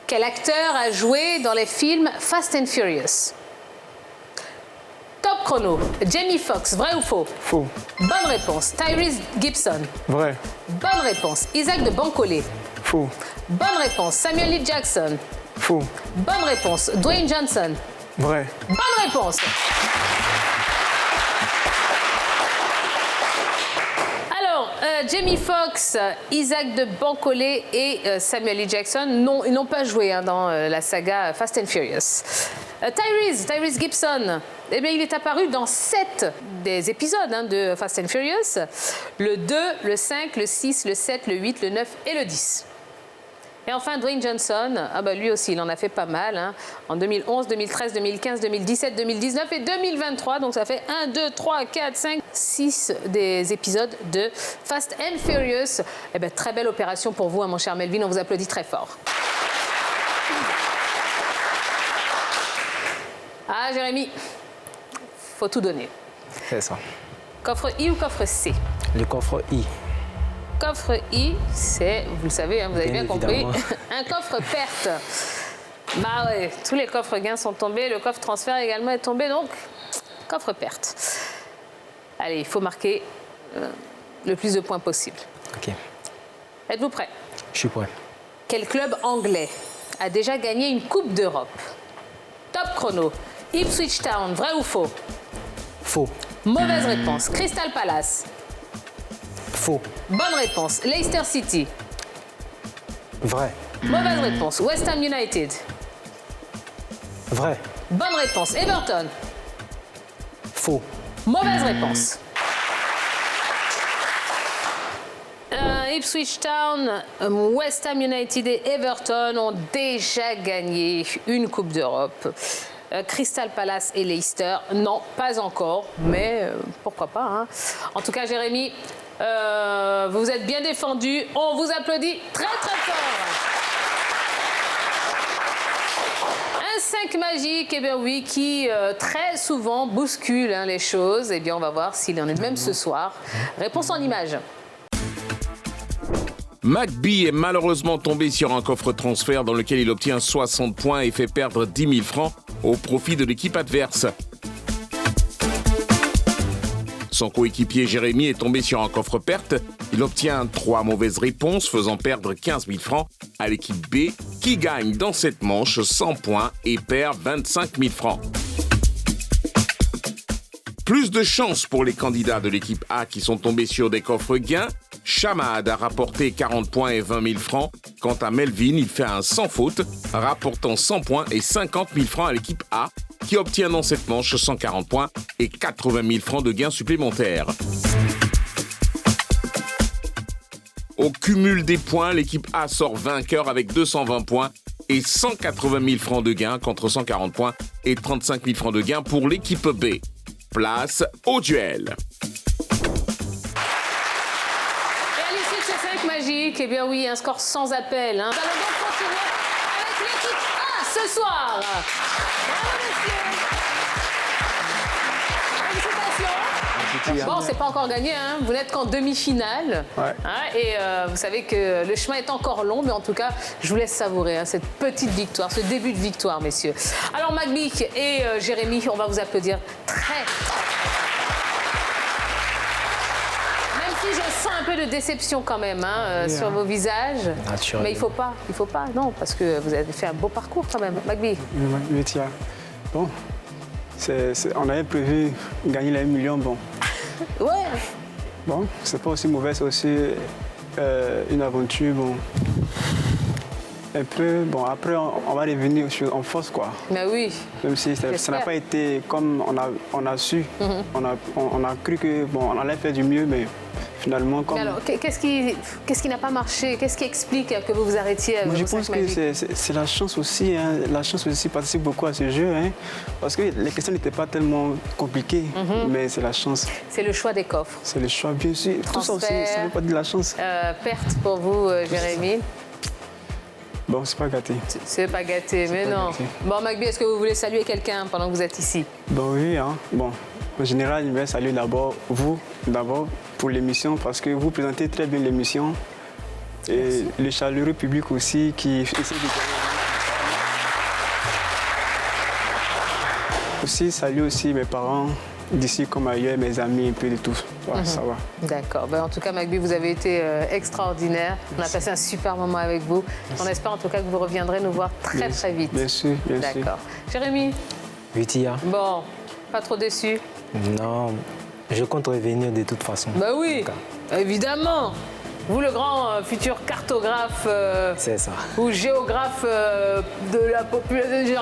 Speaker 1: Quel acteur a joué dans les films Fast and Furious? Top chrono. Jamie Foxx, vrai ou faux?
Speaker 5: Faux.
Speaker 1: Bonne réponse. Tyrese Gibson.
Speaker 5: Vrai.
Speaker 1: Bonne réponse. Isaac de Bancolé.
Speaker 5: Faux.
Speaker 1: Bonne réponse. Samuel L. Jackson.
Speaker 5: Faux.
Speaker 1: Bonne réponse. Dwayne Johnson.
Speaker 5: Vrai.
Speaker 1: Bonne réponse. Jamie Foxx, Isaac de Bancolé et Samuel L. Jackson, non, ils n'ont pas joué dans la saga Fast and Furious. Tyrese Gibson, eh bien, il est apparu dans 7 des épisodes de Fast and Furious. Le 2, le 5, le 6, le 7, le 8, le 9 et le 10. Et enfin, Dwayne Johnson, lui aussi, il en a fait pas mal, en 2011, 2013, 2015, 2017, 2019 et 2023. Donc ça fait 1, 2, 3, 4, 5, 6 des épisodes de Fast and Furious. Eh bien, très belle opération pour vous, mon cher Melvin. On vous applaudit très fort. Ah, Jérémy, faut tout donner.
Speaker 8: C'est ça.
Speaker 1: Coffre I ou coffre C?
Speaker 8: Le coffre I.
Speaker 1: Coffre I, c'est, vous le savez, vous avez bien compris, un coffre perte. Bah ouais, tous les coffres gains sont tombés, le coffre transfert également est tombé, donc coffre perte. Allez, il faut marquer le plus de points possible.
Speaker 8: Ok.
Speaker 1: Êtes-vous prêts?
Speaker 8: Je suis prêt.
Speaker 1: Quel club anglais a déjà gagné une Coupe d'Europe? Top chrono. Ipswich Town, vrai ou faux?
Speaker 8: Faux.
Speaker 1: Mauvaise réponse. Crystal Palace.
Speaker 8: Faux.
Speaker 1: Bonne réponse. Leicester City.
Speaker 8: Vrai.
Speaker 1: Mauvaise réponse. West Ham United.
Speaker 8: Vrai.
Speaker 1: Bonne réponse. Everton.
Speaker 8: Faux.
Speaker 1: Mauvaise réponse. Ipswich Town, West Ham United et Everton ont déjà gagné une Coupe d'Europe. Crystal Palace et Leicester, non, pas encore, mais pourquoi pas. En tout cas, Jérémy, vous vous êtes bien défendu. On vous applaudit très très fort. Un 5 magique, eh bien oui, qui très souvent bouscule les choses. Eh bien, on va voir s'il en est de même ce soir. Réponse en images.
Speaker 2: Magby est malheureusement tombé sur un coffre transfert dans lequel il obtient 60 points et fait perdre 10 000 francs au profit de l'équipe adverse. Son coéquipier Jérémy est tombé sur un coffre perte. Il obtient 3 mauvaises réponses, faisant perdre 15 000 francs à l'équipe B, qui gagne dans cette manche 100 points et perd 25 000 francs. Plus de chance pour les candidats de l'équipe A qui sont tombés sur des coffres gains. Chamad a rapporté 40 points et 20 000 francs. Quant à Melvin, il fait un sans faute, rapportant 100 points et 50 000 francs à l'équipe A, qui obtient dans cette manche 140 points et 80 000 francs de gains supplémentaires. Au cumul des points, l'équipe A sort vainqueur avec 220 points et 180 000 francs de gains contre 140 points et 35 000 francs de gains pour l'équipe B. Place au duel.
Speaker 1: Magique, eh bien oui, un score sans appel. Hein. Nous allons donc continuer avec l'équipe A ce soir. Bravo, messieurs. Félicitations. Bon, c'est pas encore gagné, hein. Vous n'êtes qu'en demi-finale.
Speaker 5: Ouais.
Speaker 1: Hein, et vous savez que le chemin est encore long, mais en tout cas, je vous laisse savourer hein, cette petite victoire, ce début de victoire, messieurs. Alors, Magby et Jérémy, on va vous applaudir très je sens un peu de déception quand même hein, sur vos visages. Mais il faut pas, non, parce que vous avez fait un beau parcours quand même, Magby.
Speaker 5: Oui, tiens. Bon, on avait prévu gagner les 1 million, bon.
Speaker 1: Ouais.
Speaker 5: Bon, c'est pas aussi mauvais, c'est aussi une aventure, bon. Un peu, bon, après on va revenir en force, quoi.
Speaker 1: Mais oui.
Speaker 5: Même si ça n'a pas été comme on a su. On a cru que, bon, on allait faire du mieux, mais finalement, comme...
Speaker 1: Mais alors, qu'est-ce qui n'a pas marché? Qu'est-ce qui explique que vous vous arrêtiez avec
Speaker 5: Je pense que c'est la chance aussi. Hein. La chance aussi participe beaucoup à ce jeu. Hein. Parce que les questions n'étaient pas tellement compliquées, mais c'est la chance.
Speaker 1: C'est le choix des coffres.
Speaker 5: C'est le choix, bien sûr.
Speaker 1: Transfert,
Speaker 5: tout ça aussi, ça ne veut pas dire la chance.
Speaker 1: Perte pour vous, Jérémy.
Speaker 5: Bon, c'est pas gâté.
Speaker 1: C'est pas gâté, mais non. Gâté. Bon, Magby, est-ce que vous voulez saluer quelqu'un pendant que vous êtes ici?
Speaker 5: Bon, oui. Hein. Bon, en général, je vais saluer d'abord vous, pour l'émission, parce que vous présentez très bien l'émission. Et le chaleureux public aussi qui essaie de... Aussi, saluer aussi mes parents d'ici comme ailleurs, mes amis, un peu de tout. Ouais, ça va.
Speaker 1: D'accord. Ben, en tout cas, Magby, vous avez été extraordinaire. On a passé un super moment avec vous. On espère en tout cas que vous reviendrez nous voir très vite.
Speaker 5: Bien sûr, bien sûr.
Speaker 1: D'accord. Jérémy?
Speaker 8: Oui, Tia.
Speaker 1: Bon, pas trop déçu?
Speaker 8: Non, je compte revenir de toute façon.
Speaker 1: Bah oui, évidemment. Vous, le grand futur cartographe
Speaker 8: c'est ça.
Speaker 1: Ou géographe de la population,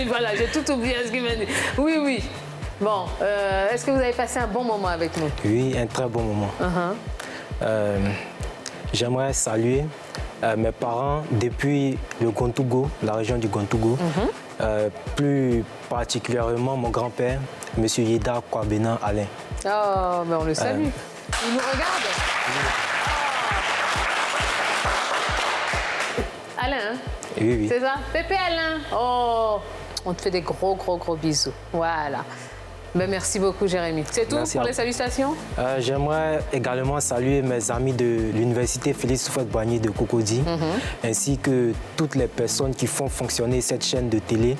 Speaker 1: voilà, j'ai tout oublié ce qu'il m'a dit. Oui, oui. Bon, est-ce que vous avez passé un bon moment avec nous?
Speaker 8: Oui, un très bon moment. J'aimerais saluer mes parents depuis le Gontougo, la région du Gontougo. Plus particulièrement mon grand-père, M. Yeda Kwabena Alain.
Speaker 1: Oh, mais on le salue. Il nous regarde. Alain,
Speaker 8: oui, oui.
Speaker 1: C'est ça? Pépé Alain. Oh, on te fait des gros bisous. Voilà. Ben, merci beaucoup, Jérémy. C'est tout pour les salutations?
Speaker 8: J'aimerais également saluer mes amis de l'université Félix Houphouët-Boigny de Cocody, ainsi que toutes les personnes qui font fonctionner cette chaîne de télé.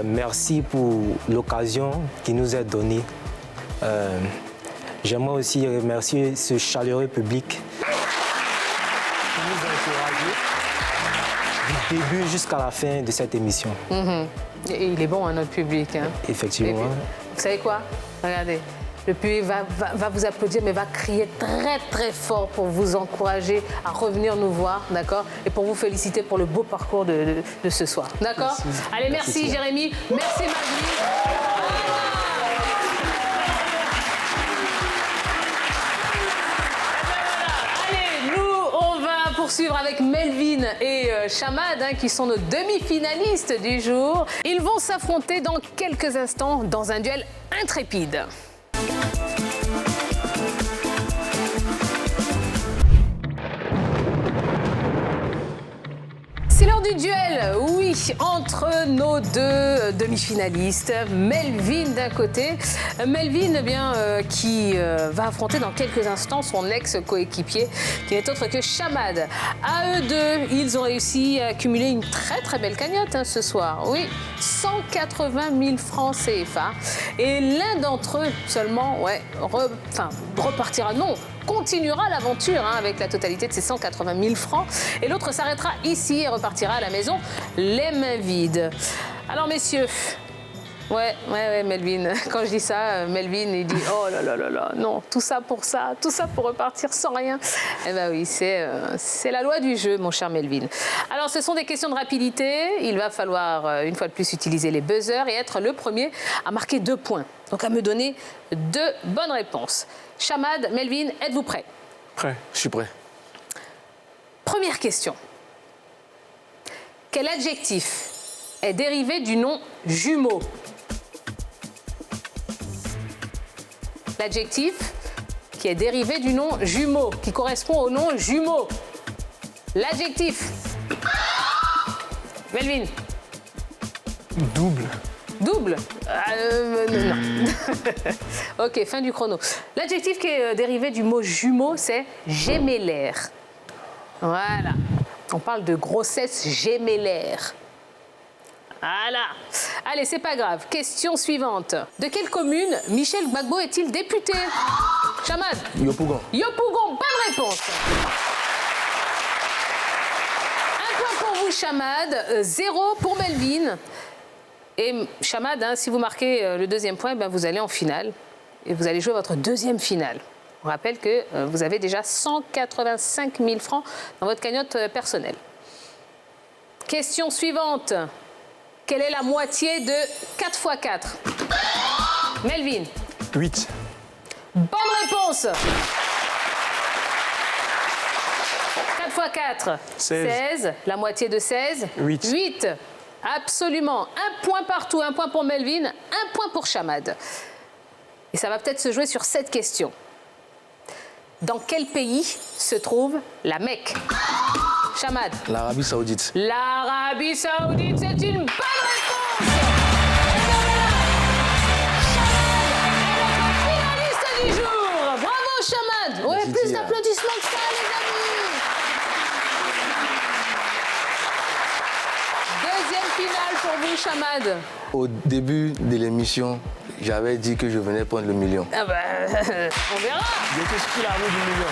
Speaker 8: Merci pour l'occasion qui nous est donnée. J'aimerais aussi remercier ce chaleureux public qui nous a encouragés du début jusqu'à la fin de cette émission.
Speaker 1: Et il est bon, hein, notre public. Hein.
Speaker 8: Effectivement.
Speaker 1: Vous savez quoi? Regardez, le public va vous applaudir, mais va crier très fort pour vous encourager à revenir nous voir, d'accord? Et pour vous féliciter pour le beau parcours de ce soir, d'accord? Allez, merci Jérémy, merci Magby. Poursuivre avec Melvin et Chamad, hein, qui sont nos demi-finalistes du jour. Ils vont s'affronter dans quelques instants dans un duel intrépide. C'est l'heure du duel, oui, entre nos deux demi-finalistes. Melvin d'un côté, Melvin qui va affronter dans quelques instants son ex-coéquipier, qui n'est autre que Chamad. À eux deux, ils ont réussi à accumuler une très belle cagnotte ce soir. Oui, 180 000 francs CFA. Et l'un d'entre eux seulement, repartira, non, continuera l'aventure avec la totalité de ses 180 000 francs. Et l'autre s'arrêtera ici et repartira à la maison les mains vides. Alors messieurs, ouais, Melvin, quand je dis ça, Melvin il dit oh là, non, tout ça pour repartir sans rien. Eh bien oui, c'est la loi du jeu, mon cher Melvin. Alors ce sont des questions de rapidité, il va falloir une fois de plus utiliser les buzzers et être le premier à marquer 2 points. Donc à me donner 2 bonnes réponses. Chamad, Melvin, êtes-vous prêts?
Speaker 3: Prêt. Je suis prêt.
Speaker 1: Première question. Quel adjectif est dérivé du nom jumeau? L'adjectif qui est dérivé du nom jumeau, qui correspond au nom jumeau. L'adjectif. Melvin.
Speaker 5: Double.
Speaker 1: Double? Non. Ok, fin du chrono. L'adjectif qui est dérivé du mot jumeau, c'est gémellaire. Voilà. On parle de grossesse gémellaire. Voilà. Allez, c'est pas grave. Question suivante. De quelle commune Michel Gbagbo est-il député? Chamad.
Speaker 3: Yopougon.
Speaker 1: Yopougon, bonne réponse. 1 point pour vous, Chamad. 0 pour Melvin. Et Chamad, si vous marquez le 2e point, vous allez en finale. Et vous allez jouer votre 2e finale. On rappelle que vous avez déjà 185 000 francs dans votre cagnotte personnelle. Question suivante. Quelle est la moitié de 4 x 4? Melvin.
Speaker 5: 8.
Speaker 1: Bonne réponse. 4 x 4. 16. La moitié de 16.
Speaker 5: 8.
Speaker 1: 8. Absolument. 1 point partout. 1 point pour Melvin, 1 point pour Chamad. Et ça va peut-être se jouer sur cette question. Dans quel pays se trouve la Mecque? Chamad.
Speaker 3: L'Arabie Saoudite.
Speaker 1: L'Arabie Saoudite, c'est une bonne réponse. Chamad est notre finaliste du jour. Bravo Chamad. Ouais, plus d'applaudissements que ça, les amis. 2e finale pour vous, Chamad.
Speaker 3: Au début de l'émission, j'avais dit que je venais prendre le million.
Speaker 1: Ah bah, on verra.
Speaker 3: Je suis sur la route du million.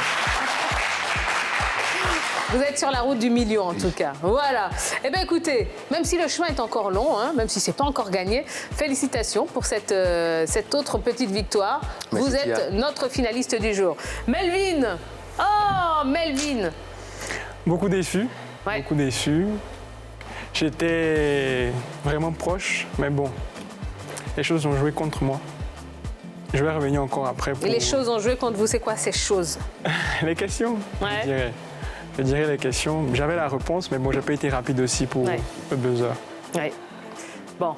Speaker 1: Vous êtes sur la route du million, en tout cas. Voilà. Eh bien, écoutez, même si le chemin est encore long, même si ce n'est pas encore gagné, félicitations pour cette autre petite victoire.
Speaker 3: Merci,
Speaker 1: vous êtes notre finaliste du jour. Melvin. Oh, Melvin.
Speaker 5: Beaucoup déçu.
Speaker 1: Ouais.
Speaker 5: Beaucoup déçu. J'étais vraiment proche, mais bon, les choses ont joué contre moi. Je vais revenir encore après.
Speaker 1: Et les choses ont joué contre vous, c'est quoi ces choses?
Speaker 5: Les questions,
Speaker 1: ouais.
Speaker 5: Je dirais les questions. J'avais la réponse, mais bon, j'ai pas été rapide aussi pour le buzzer.
Speaker 1: Oui. Bon,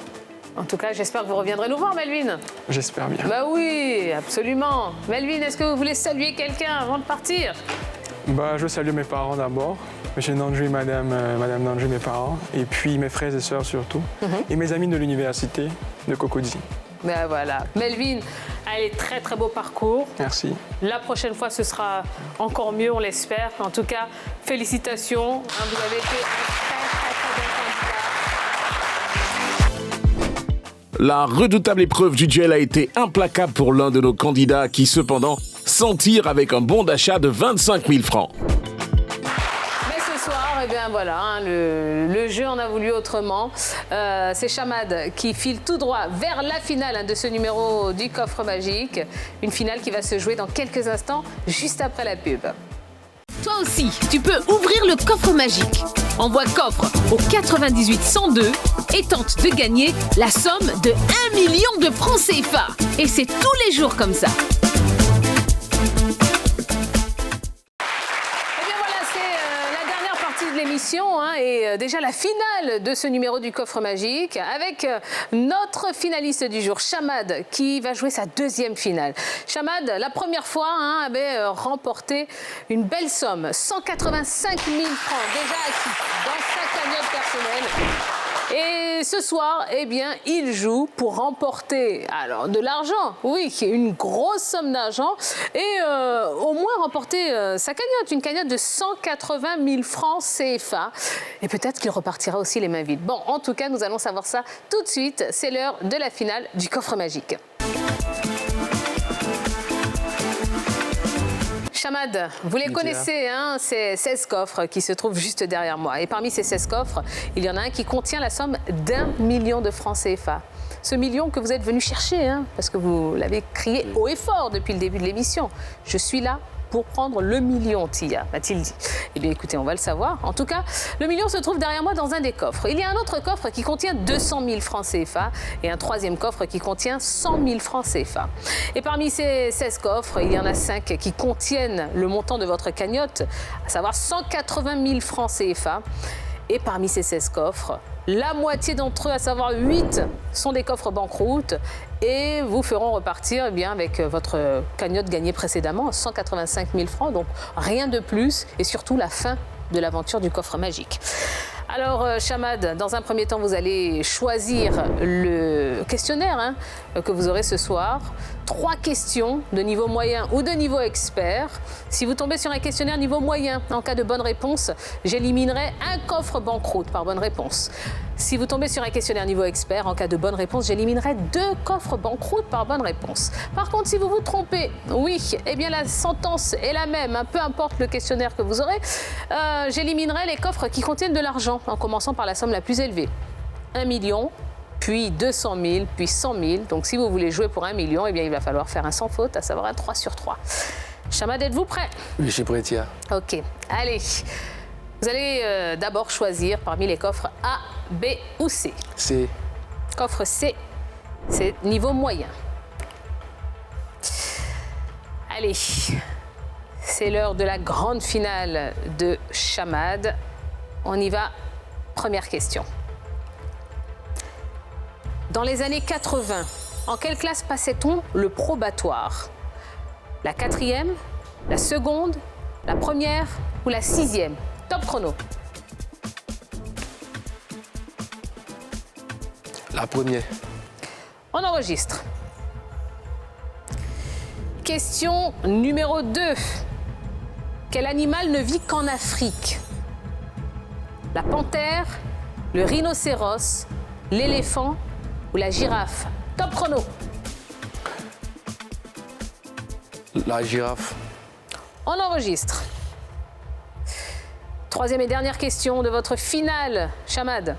Speaker 1: en tout cas, j'espère que vous reviendrez nous voir, Melvin.
Speaker 5: J'espère bien.
Speaker 1: Bah oui, absolument. Melvin, est-ce que vous voulez saluer quelqu'un avant de partir?
Speaker 5: Je veux saluer mes parents d'abord. Monsieur Nandju et Madame Nandju, mes parents, et puis mes frères et sœurs surtout, et mes amis de l'université de Cocody.
Speaker 1: Ben voilà. Melvin, allez, très beau parcours.
Speaker 5: Merci.
Speaker 1: La prochaine fois, ce sera encore mieux, on l'espère. En tout cas, félicitations. Vous avez été un très bon candidat.
Speaker 2: La redoutable épreuve du duel a été implacable pour l'un de nos candidats qui, cependant, s'en tire avec un bon d'achat de 25 000 francs.
Speaker 1: Eh bien voilà, le jeu en a voulu autrement. C'est Chamad qui file tout droit vers la finale de ce numéro du coffre magique. Une finale qui va se jouer dans quelques instants, juste après la pub.
Speaker 9: Toi aussi, tu peux ouvrir le coffre magique. Envoie coffre au 98 102 et tente de gagner la somme de 1 million de francs CFA. Et c'est tous les jours comme ça.
Speaker 1: l'émission hein, et déjà la finale de ce numéro du coffre magique avec notre finaliste du jour, Chamad, qui va jouer sa deuxième finale. Chamad, la première fois, hein, avait remporté une belle somme, 185 000 francs déjà acquis dans sa cagnotte personnelle. Et ce soir, eh bien, il joue pour remporter alors de l'argent, oui, une grosse somme d'argent, et au moins remporter sa cagnotte, une cagnotte de 180 000 francs CFA. Et peut-être qu'il repartira aussi les mains vides. Bon, en tout cas, nous allons savoir ça tout de suite. C'est l'heure de la finale du coffre magique. Chamad, vous les connaissez, hein, ces 16 coffres qui se trouvent juste derrière moi. Et parmi ces 16 coffres, il y en a un qui contient la somme d'1 million de francs CFA. Ce million que vous êtes venu chercher, hein, parce que vous l'avez crié haut et fort depuis le début de l'émission. Je suis là pour prendre le million, Tia, m'a-t-il dit. Eh bien, écoutez, on va le savoir. En tout cas, le million se trouve derrière moi dans un des coffres. Il y a un autre coffre qui contient 200 000 francs CFA et un troisième coffre qui contient 100 000 francs CFA. Et parmi ces 16 coffres, il y en a 5 qui contiennent le montant de votre cagnotte, à savoir 180 000 francs CFA. Et parmi ces 16 coffres, la moitié d'entre eux, à savoir 8, sont des coffres banqueroute et vous feront repartir eh bien, avec votre cagnotte gagnée précédemment, 185 000 francs, donc rien de plus et surtout la fin de l'aventure du coffre magique. Alors, Chamad, dans un premier temps, vous allez choisir le questionnaire hein, que vous aurez ce soir. 3 questions de niveau moyen ou de niveau expert. Si vous tombez sur un questionnaire niveau moyen, en cas de bonne réponse, j'éliminerai un coffre banqueroute par bonne réponse. Si vous tombez sur un questionnaire niveau expert, en cas de bonne réponse, j'éliminerai 2 coffres banqueroute par bonne réponse. Par contre, si vous vous trompez, oui, eh bien la sentence est la même, hein, peu importe le questionnaire que vous aurez, j'éliminerai les coffres qui contiennent de l'argent, en commençant par la somme la plus élevée. 1 million, puis 200 000, puis 100 000. Donc si vous voulez jouer pour 1 million, eh bien, il va falloir faire un sans faute, à savoir un 3 sur 3. Chamad, êtes-vous prêt?
Speaker 3: Oui, je suis prêt, Tia.
Speaker 1: Ok, allez. Vous allez d'abord choisir parmi les coffres A, B ou C.
Speaker 3: C.
Speaker 1: Coffre C, c'est niveau moyen. Allez, c'est l'heure de la grande finale de Chamad. On y va, première question. Dans les années 80, en quelle classe passait-on le probatoire? La 4e, la 2e, la 1re ou la 6e? Top chrono.
Speaker 3: La 1re.
Speaker 1: On enregistre. Question numéro 2. Quel animal ne vit qu'en Afrique? La panthère, le rhinocéros, l'éléphant ou la girafe? Top chrono.
Speaker 3: La girafe.
Speaker 1: On enregistre. 3e et dernière question de votre finale, Chamad.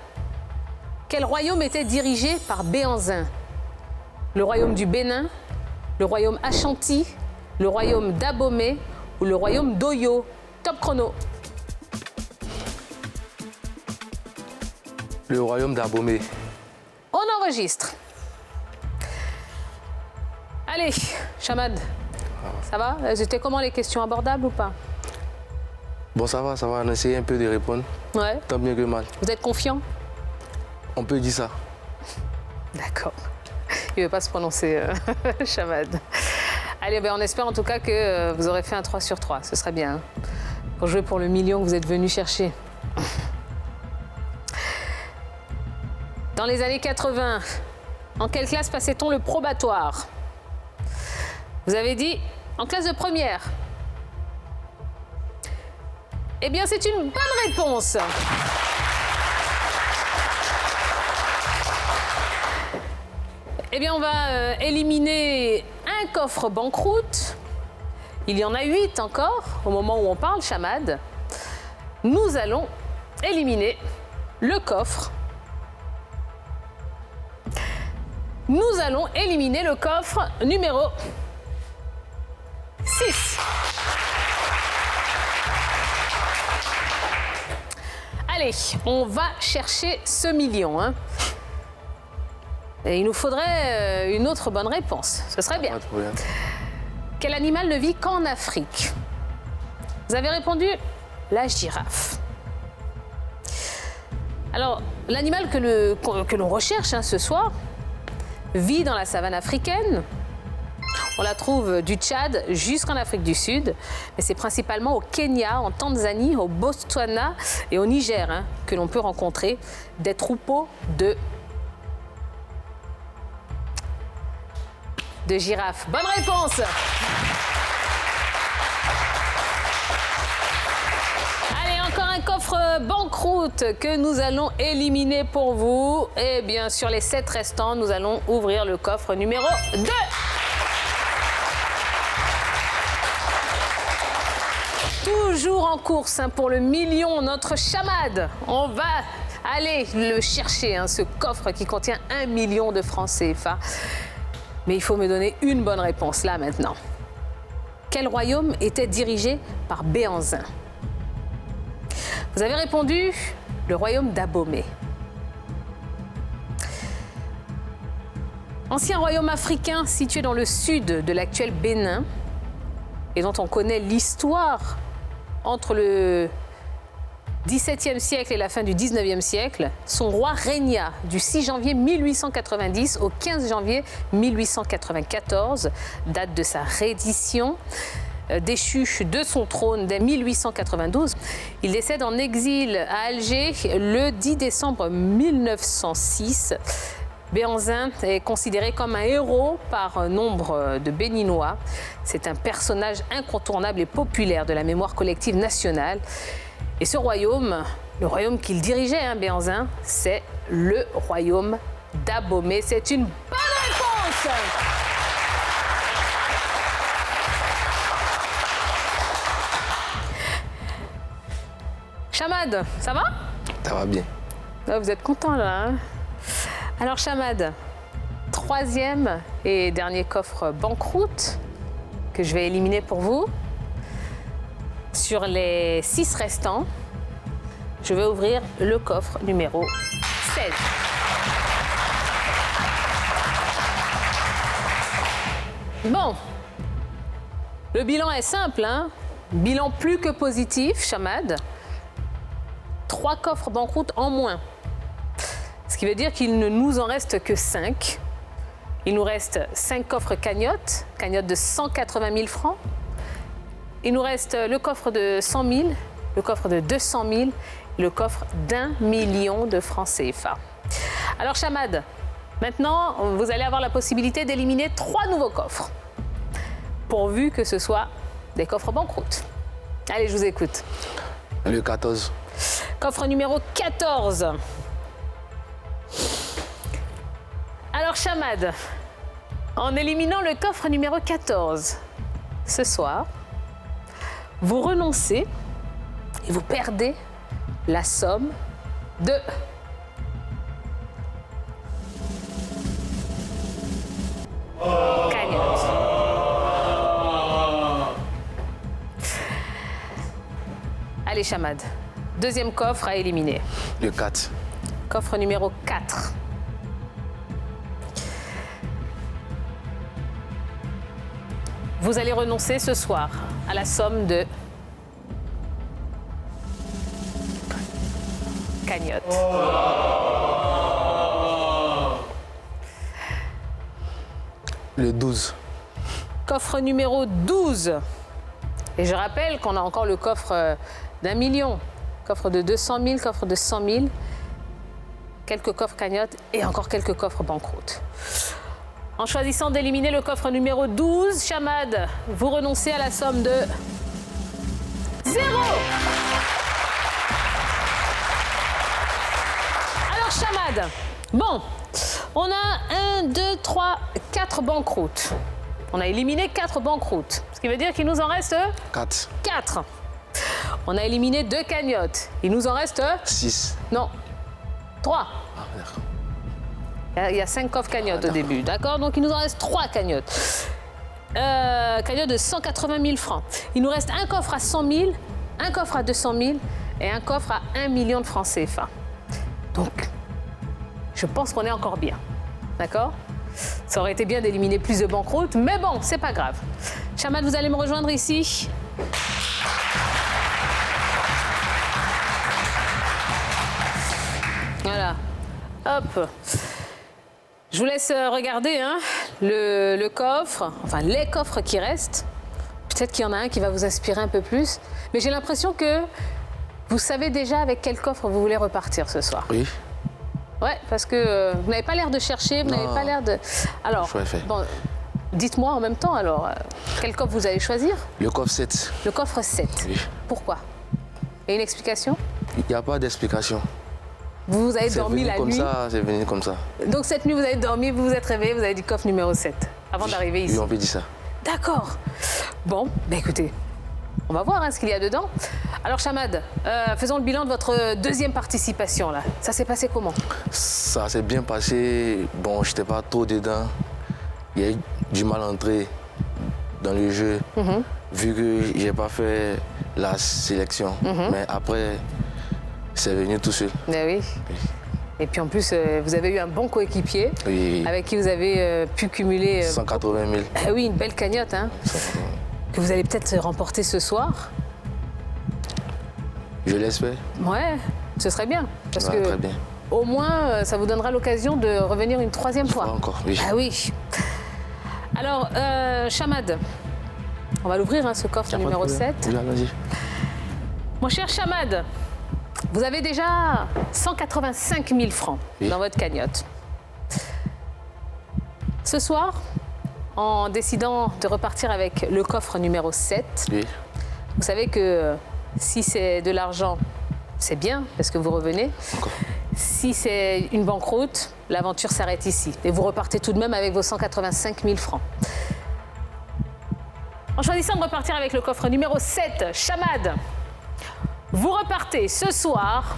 Speaker 1: Quel royaume était dirigé par Béhanzin? Le royaume du Bénin, le royaume Ashanti, le royaume d'Abomey ou le royaume d'Oyo? Top chrono.
Speaker 3: Le royaume d'Abomey.
Speaker 1: On enregistre. Allez, Chamad, ça va? C'était comment les questions abordables ou pas?
Speaker 3: Bon, ça va, on a essayé un peu de répondre.
Speaker 1: Ouais.
Speaker 3: Tant mieux que mal.
Speaker 1: Vous êtes confiant?
Speaker 3: On peut dire ça.
Speaker 1: D'accord. Il ne veut pas se prononcer, Chamad. Allez, ben on espère en tout cas que vous aurez fait un 3 sur 3. Ce serait bien, hein, pour jouer pour le million que vous êtes venu chercher. Dans les années 80, en quelle classe passait-on le probatoire? Vous avez dit en classe de première. Eh bien, c'est une bonne réponse. Eh bien, on va éliminer un coffre banqueroute. Il y en a 8 encore, au moment où on parle, Chamad. Nous allons éliminer le coffre. Nous allons éliminer le coffre numéro 6. Allez, on va chercher ce million. Hein. Et il nous faudrait une autre bonne réponse. Ce serait bien. Quel animal ne vit qu'en Afrique? Vous avez répondu la girafe. Alors, l'animal que l'on recherche ce soir vit dans la savane africaine. On la trouve du Tchad jusqu'en Afrique du Sud. Mais c'est principalement au Kenya, en Tanzanie, au Botswana et au Niger que l'on peut rencontrer des troupeaux de girafes. Bonne réponse! Allez, encore un coffre banqueroute que nous allons éliminer pour vous. Et bien, sur les 7 restants, nous allons ouvrir le coffre numéro 2. Toujours en course pour le million, notre Chamad. On va aller le chercher, ce coffre qui contient 1 million de francs CFA. Mais il faut me donner une bonne réponse là maintenant. Quel royaume était dirigé par Béhanzin? Vous avez répondu le royaume d'Abomey. Ancien royaume africain situé dans le sud de l'actuel Bénin et dont on connaît l'histoire entre le XVIIe siècle et la fin du XIXe siècle, son roi régna du 6 janvier 1890 au 15 janvier 1894, date de sa reddition, déchu de son trône dès 1892. Il décède en exil à Alger le 10 décembre 1906. Béhanzin est considéré comme un héros par nombre de Béninois. C'est un personnage incontournable et populaire de la mémoire collective nationale. Et ce royaume, le royaume qu'il dirigeait, Béhanzin, c'est le royaume d'Abomey. C'est une bonne réponse! Chamad, ça va?
Speaker 3: Ça va bien.
Speaker 1: Ah, vous êtes content là, Alors Chamad, 3e et dernier coffre banqueroute que je vais éliminer pour vous. Sur les 6 restants, je vais ouvrir le coffre numéro 16. Bon, le bilan est simple, Bilan plus que positif, Chamad. 3 coffres banqueroute en moins. Ce qui veut dire qu'il ne nous en reste que 5. Il nous reste 5 coffres cagnotte de 180 000 francs. Il nous reste le coffre de 100 000, le coffre de 200 000, le coffre d'1 million de francs CFA. Alors Chamad, maintenant, vous allez avoir la possibilité d'éliminer 3 nouveaux coffres, pourvu que ce soit des coffres banqueroute. Allez, je vous écoute.
Speaker 3: Le 14.
Speaker 1: Coffre numéro 14. Alors Chamad, en éliminant le coffre numéro 14, ce soir, vous renoncez et vous perdez la somme de cagnotte. Allez Chamad, 2e coffre à éliminer.
Speaker 3: Le 4.
Speaker 1: Coffre numéro 4. Vous allez renoncer ce soir à la somme de cagnotte.
Speaker 3: Le 12.
Speaker 1: Coffre numéro 12. Et je rappelle qu'on a encore le coffre d'1 million, coffre de 200 000, coffre de 100 000, quelques coffres cagnotte et encore quelques coffres banqueroute. En choisissant d'éliminer le coffre numéro 12, Chamad, vous renoncez à la somme de 0. Alors Chamad, bon, on a 1, 2, 3, 4 banqueroutes. On a éliminé 4 banqueroutes, ce qui veut dire qu'il nous en reste
Speaker 3: 4.
Speaker 1: 4. On a éliminé 2 cagnottes. Il nous en reste
Speaker 3: 6.
Speaker 1: Non, 3.
Speaker 3: Ah, d'accord.
Speaker 1: Il y a 5 coffres cagnottes au début, d'accord? Donc il nous en reste 3 cagnottes. Cagnotte de 180 000 francs. Il nous reste un coffre à 100 000, un coffre à 200 000 et un coffre à 1 million de francs CFA. Donc, je pense qu'on est encore bien, d'accord? Ça aurait été bien d'éliminer plus de banqueroutes, mais bon, c'est pas grave. Chamad, vous allez me rejoindre ici. hop. Je vous laisse regarder hein, le coffre, enfin les coffres qui restent. Peut-être qu'il y en a un qui va vous inspirer un peu plus. Mais j'ai l'impression que vous savez déjà avec quel coffre vous voulez repartir ce soir.
Speaker 3: Oui.
Speaker 1: Ouais, parce que vous n'avez pas l'air de chercher, vous n'avez pas l'air de... Alors, bon, dites-moi en même temps alors, quel coffre vous allez choisir?
Speaker 3: Le coffre 7.
Speaker 1: Le coffre 7.
Speaker 3: Oui.
Speaker 1: Pourquoi? Et une explication?
Speaker 3: Il n'y a pas d'explication.
Speaker 1: Vous avez dormi la nuit?
Speaker 3: C'est venu comme ça.
Speaker 1: Donc cette nuit, vous avez dormi, vous vous êtes réveillé, vous avez dit coffre numéro 7, avant d'arriver ici?
Speaker 3: Oui, on peut dire ça.
Speaker 1: D'accord. Bon, ben écoutez, on va voir hein, ce qu'il y a dedans. Alors Chamad, faisons le bilan de votre deuxième participation là. Ça s'est passé comment?
Speaker 3: Ça s'est bien passé. Bon, je n'étais pas trop dedans. Il y a eu du mal à entrer dans le jeu, vu que je n'ai pas fait la sélection. Mais après, c'est venu tout seul.
Speaker 1: Ben oui. Et puis en plus, vous avez eu un bon coéquipier avec qui vous avez pu cumuler...
Speaker 3: 180 000.
Speaker 1: Oui, une belle cagnotte, hein, que vous allez peut-être remporter ce soir.
Speaker 3: Je l'espère.
Speaker 1: Ouais, ce serait bien. Parce que
Speaker 3: très bien.
Speaker 1: Au moins, ça vous donnera l'occasion de revenir une troisième fois.
Speaker 3: Pas encore, oui.
Speaker 1: Ah oui. Alors, Chamad, on va l'ouvrir, hein, ce coffre numéro 7.
Speaker 3: Oui, allons-y.
Speaker 1: Mon cher Chamad, vous avez déjà 185 000 francs dans votre cagnotte. Ce soir, en décidant de repartir avec le coffre numéro 7, vous savez que si c'est de l'argent, c'est bien parce que vous revenez. Si c'est une banqueroute, l'aventure s'arrête ici. Et vous repartez tout de même avec vos 185 000 francs. En choisissant de repartir avec le coffre numéro 7, Chamad, vous repartez ce soir,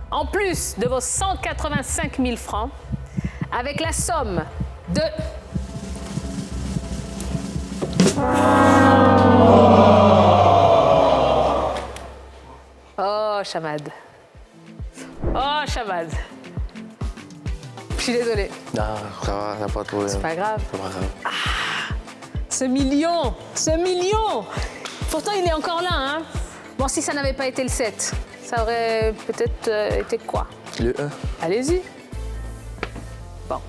Speaker 1: en plus de vos 185 000 francs, avec la somme de... Oh, Chamad. Oh, Chamad. Je suis désolée.
Speaker 3: Non, ça va, ça va pas trop.
Speaker 1: C'est pas grave.
Speaker 3: C'est pas grave.
Speaker 1: Ah, ce million. Pourtant, il est encore là, hein. Bon, si ça n'avait pas été le 7, ça aurait peut-être été quoi?
Speaker 3: Le 1.
Speaker 1: Allez-y. Bon,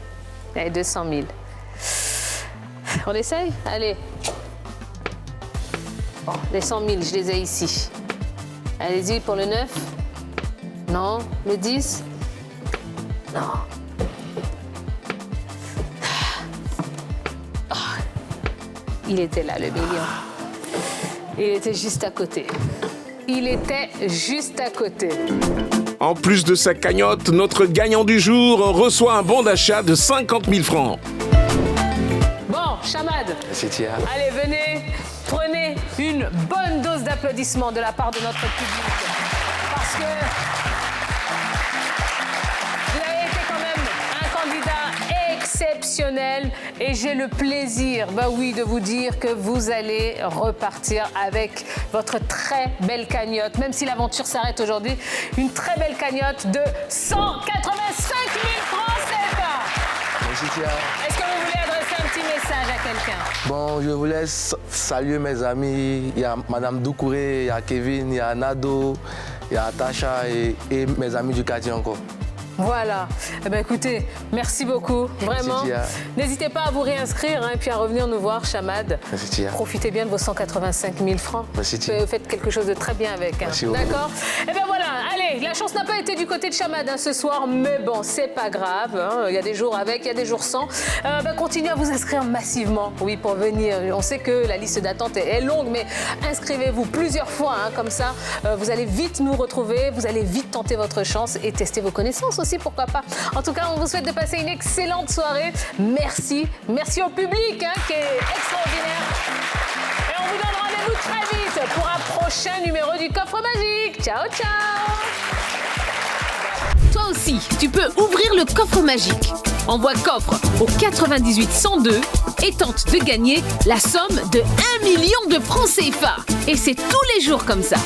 Speaker 1: allez, 200 000. On essaye? Allez. Bon, les 100 000, je les ai ici. Allez-y pour le 9. Non. Le 10. Non. Oh. Il était là, le million. Il était juste à côté.
Speaker 2: En plus de sa cagnotte, notre gagnant du jour reçoit un bon d'achat de 50 000 francs.
Speaker 1: Bon, Chamad.
Speaker 3: Merci, Tia.
Speaker 1: Allez, venez, prenez une bonne dose d'applaudissements de la part de notre public. Parce que vous avez été quand même un candidat exceptionnel et j'ai le plaisir, de vous dire que vous allez repartir avec votre très belle cagnotte, même si l'aventure s'arrête aujourd'hui, une très belle cagnotte de 185 000 francs CFA.
Speaker 3: Merci, Tia.
Speaker 1: Est-ce que vous voulez adresser un petit message à quelqu'un?
Speaker 3: Bon, je vous laisse saluer mes amis. Il y a Madame Doucouré, il y a Kevin, il y a Nado, il y a Tasha et mes amis du quartier encore.
Speaker 1: Voilà. Eh bien, écoutez, merci beaucoup. Vraiment. N'hésitez pas à vous réinscrire et puis à revenir nous voir, Chamad.
Speaker 3: Merci, Tia.
Speaker 1: Profitez bien de vos 185 000 francs.
Speaker 3: Merci, Tia.
Speaker 1: Vous faites quelque chose de très bien avec.
Speaker 3: Merci
Speaker 1: D'accord? Eh bien, voilà. Allez, la chance n'a pas été du côté de Chamad ce soir, mais bon, c'est pas grave. Il y a des jours avec, il y a des jours sans. Continuez à vous inscrire massivement, oui, pour venir. On sait que la liste d'attente est longue, mais inscrivez-vous plusieurs fois, comme ça, vous allez vite nous retrouver, vous allez vite tenter votre chance et tester vos connaissances aussi, pourquoi pas. En tout cas, on vous souhaite de passer une excellente soirée. Merci. Merci au public qui est extraordinaire. Et on vous donne rendez-vous très vite pour un prochain numéro du Coffre Magique. Ciao, ciao.
Speaker 9: Toi aussi, tu peux ouvrir le Coffre Magique. Envoie coffre au 98 102 et tente de gagner la somme de 1 million de francs CFA. Et c'est tous les jours comme ça.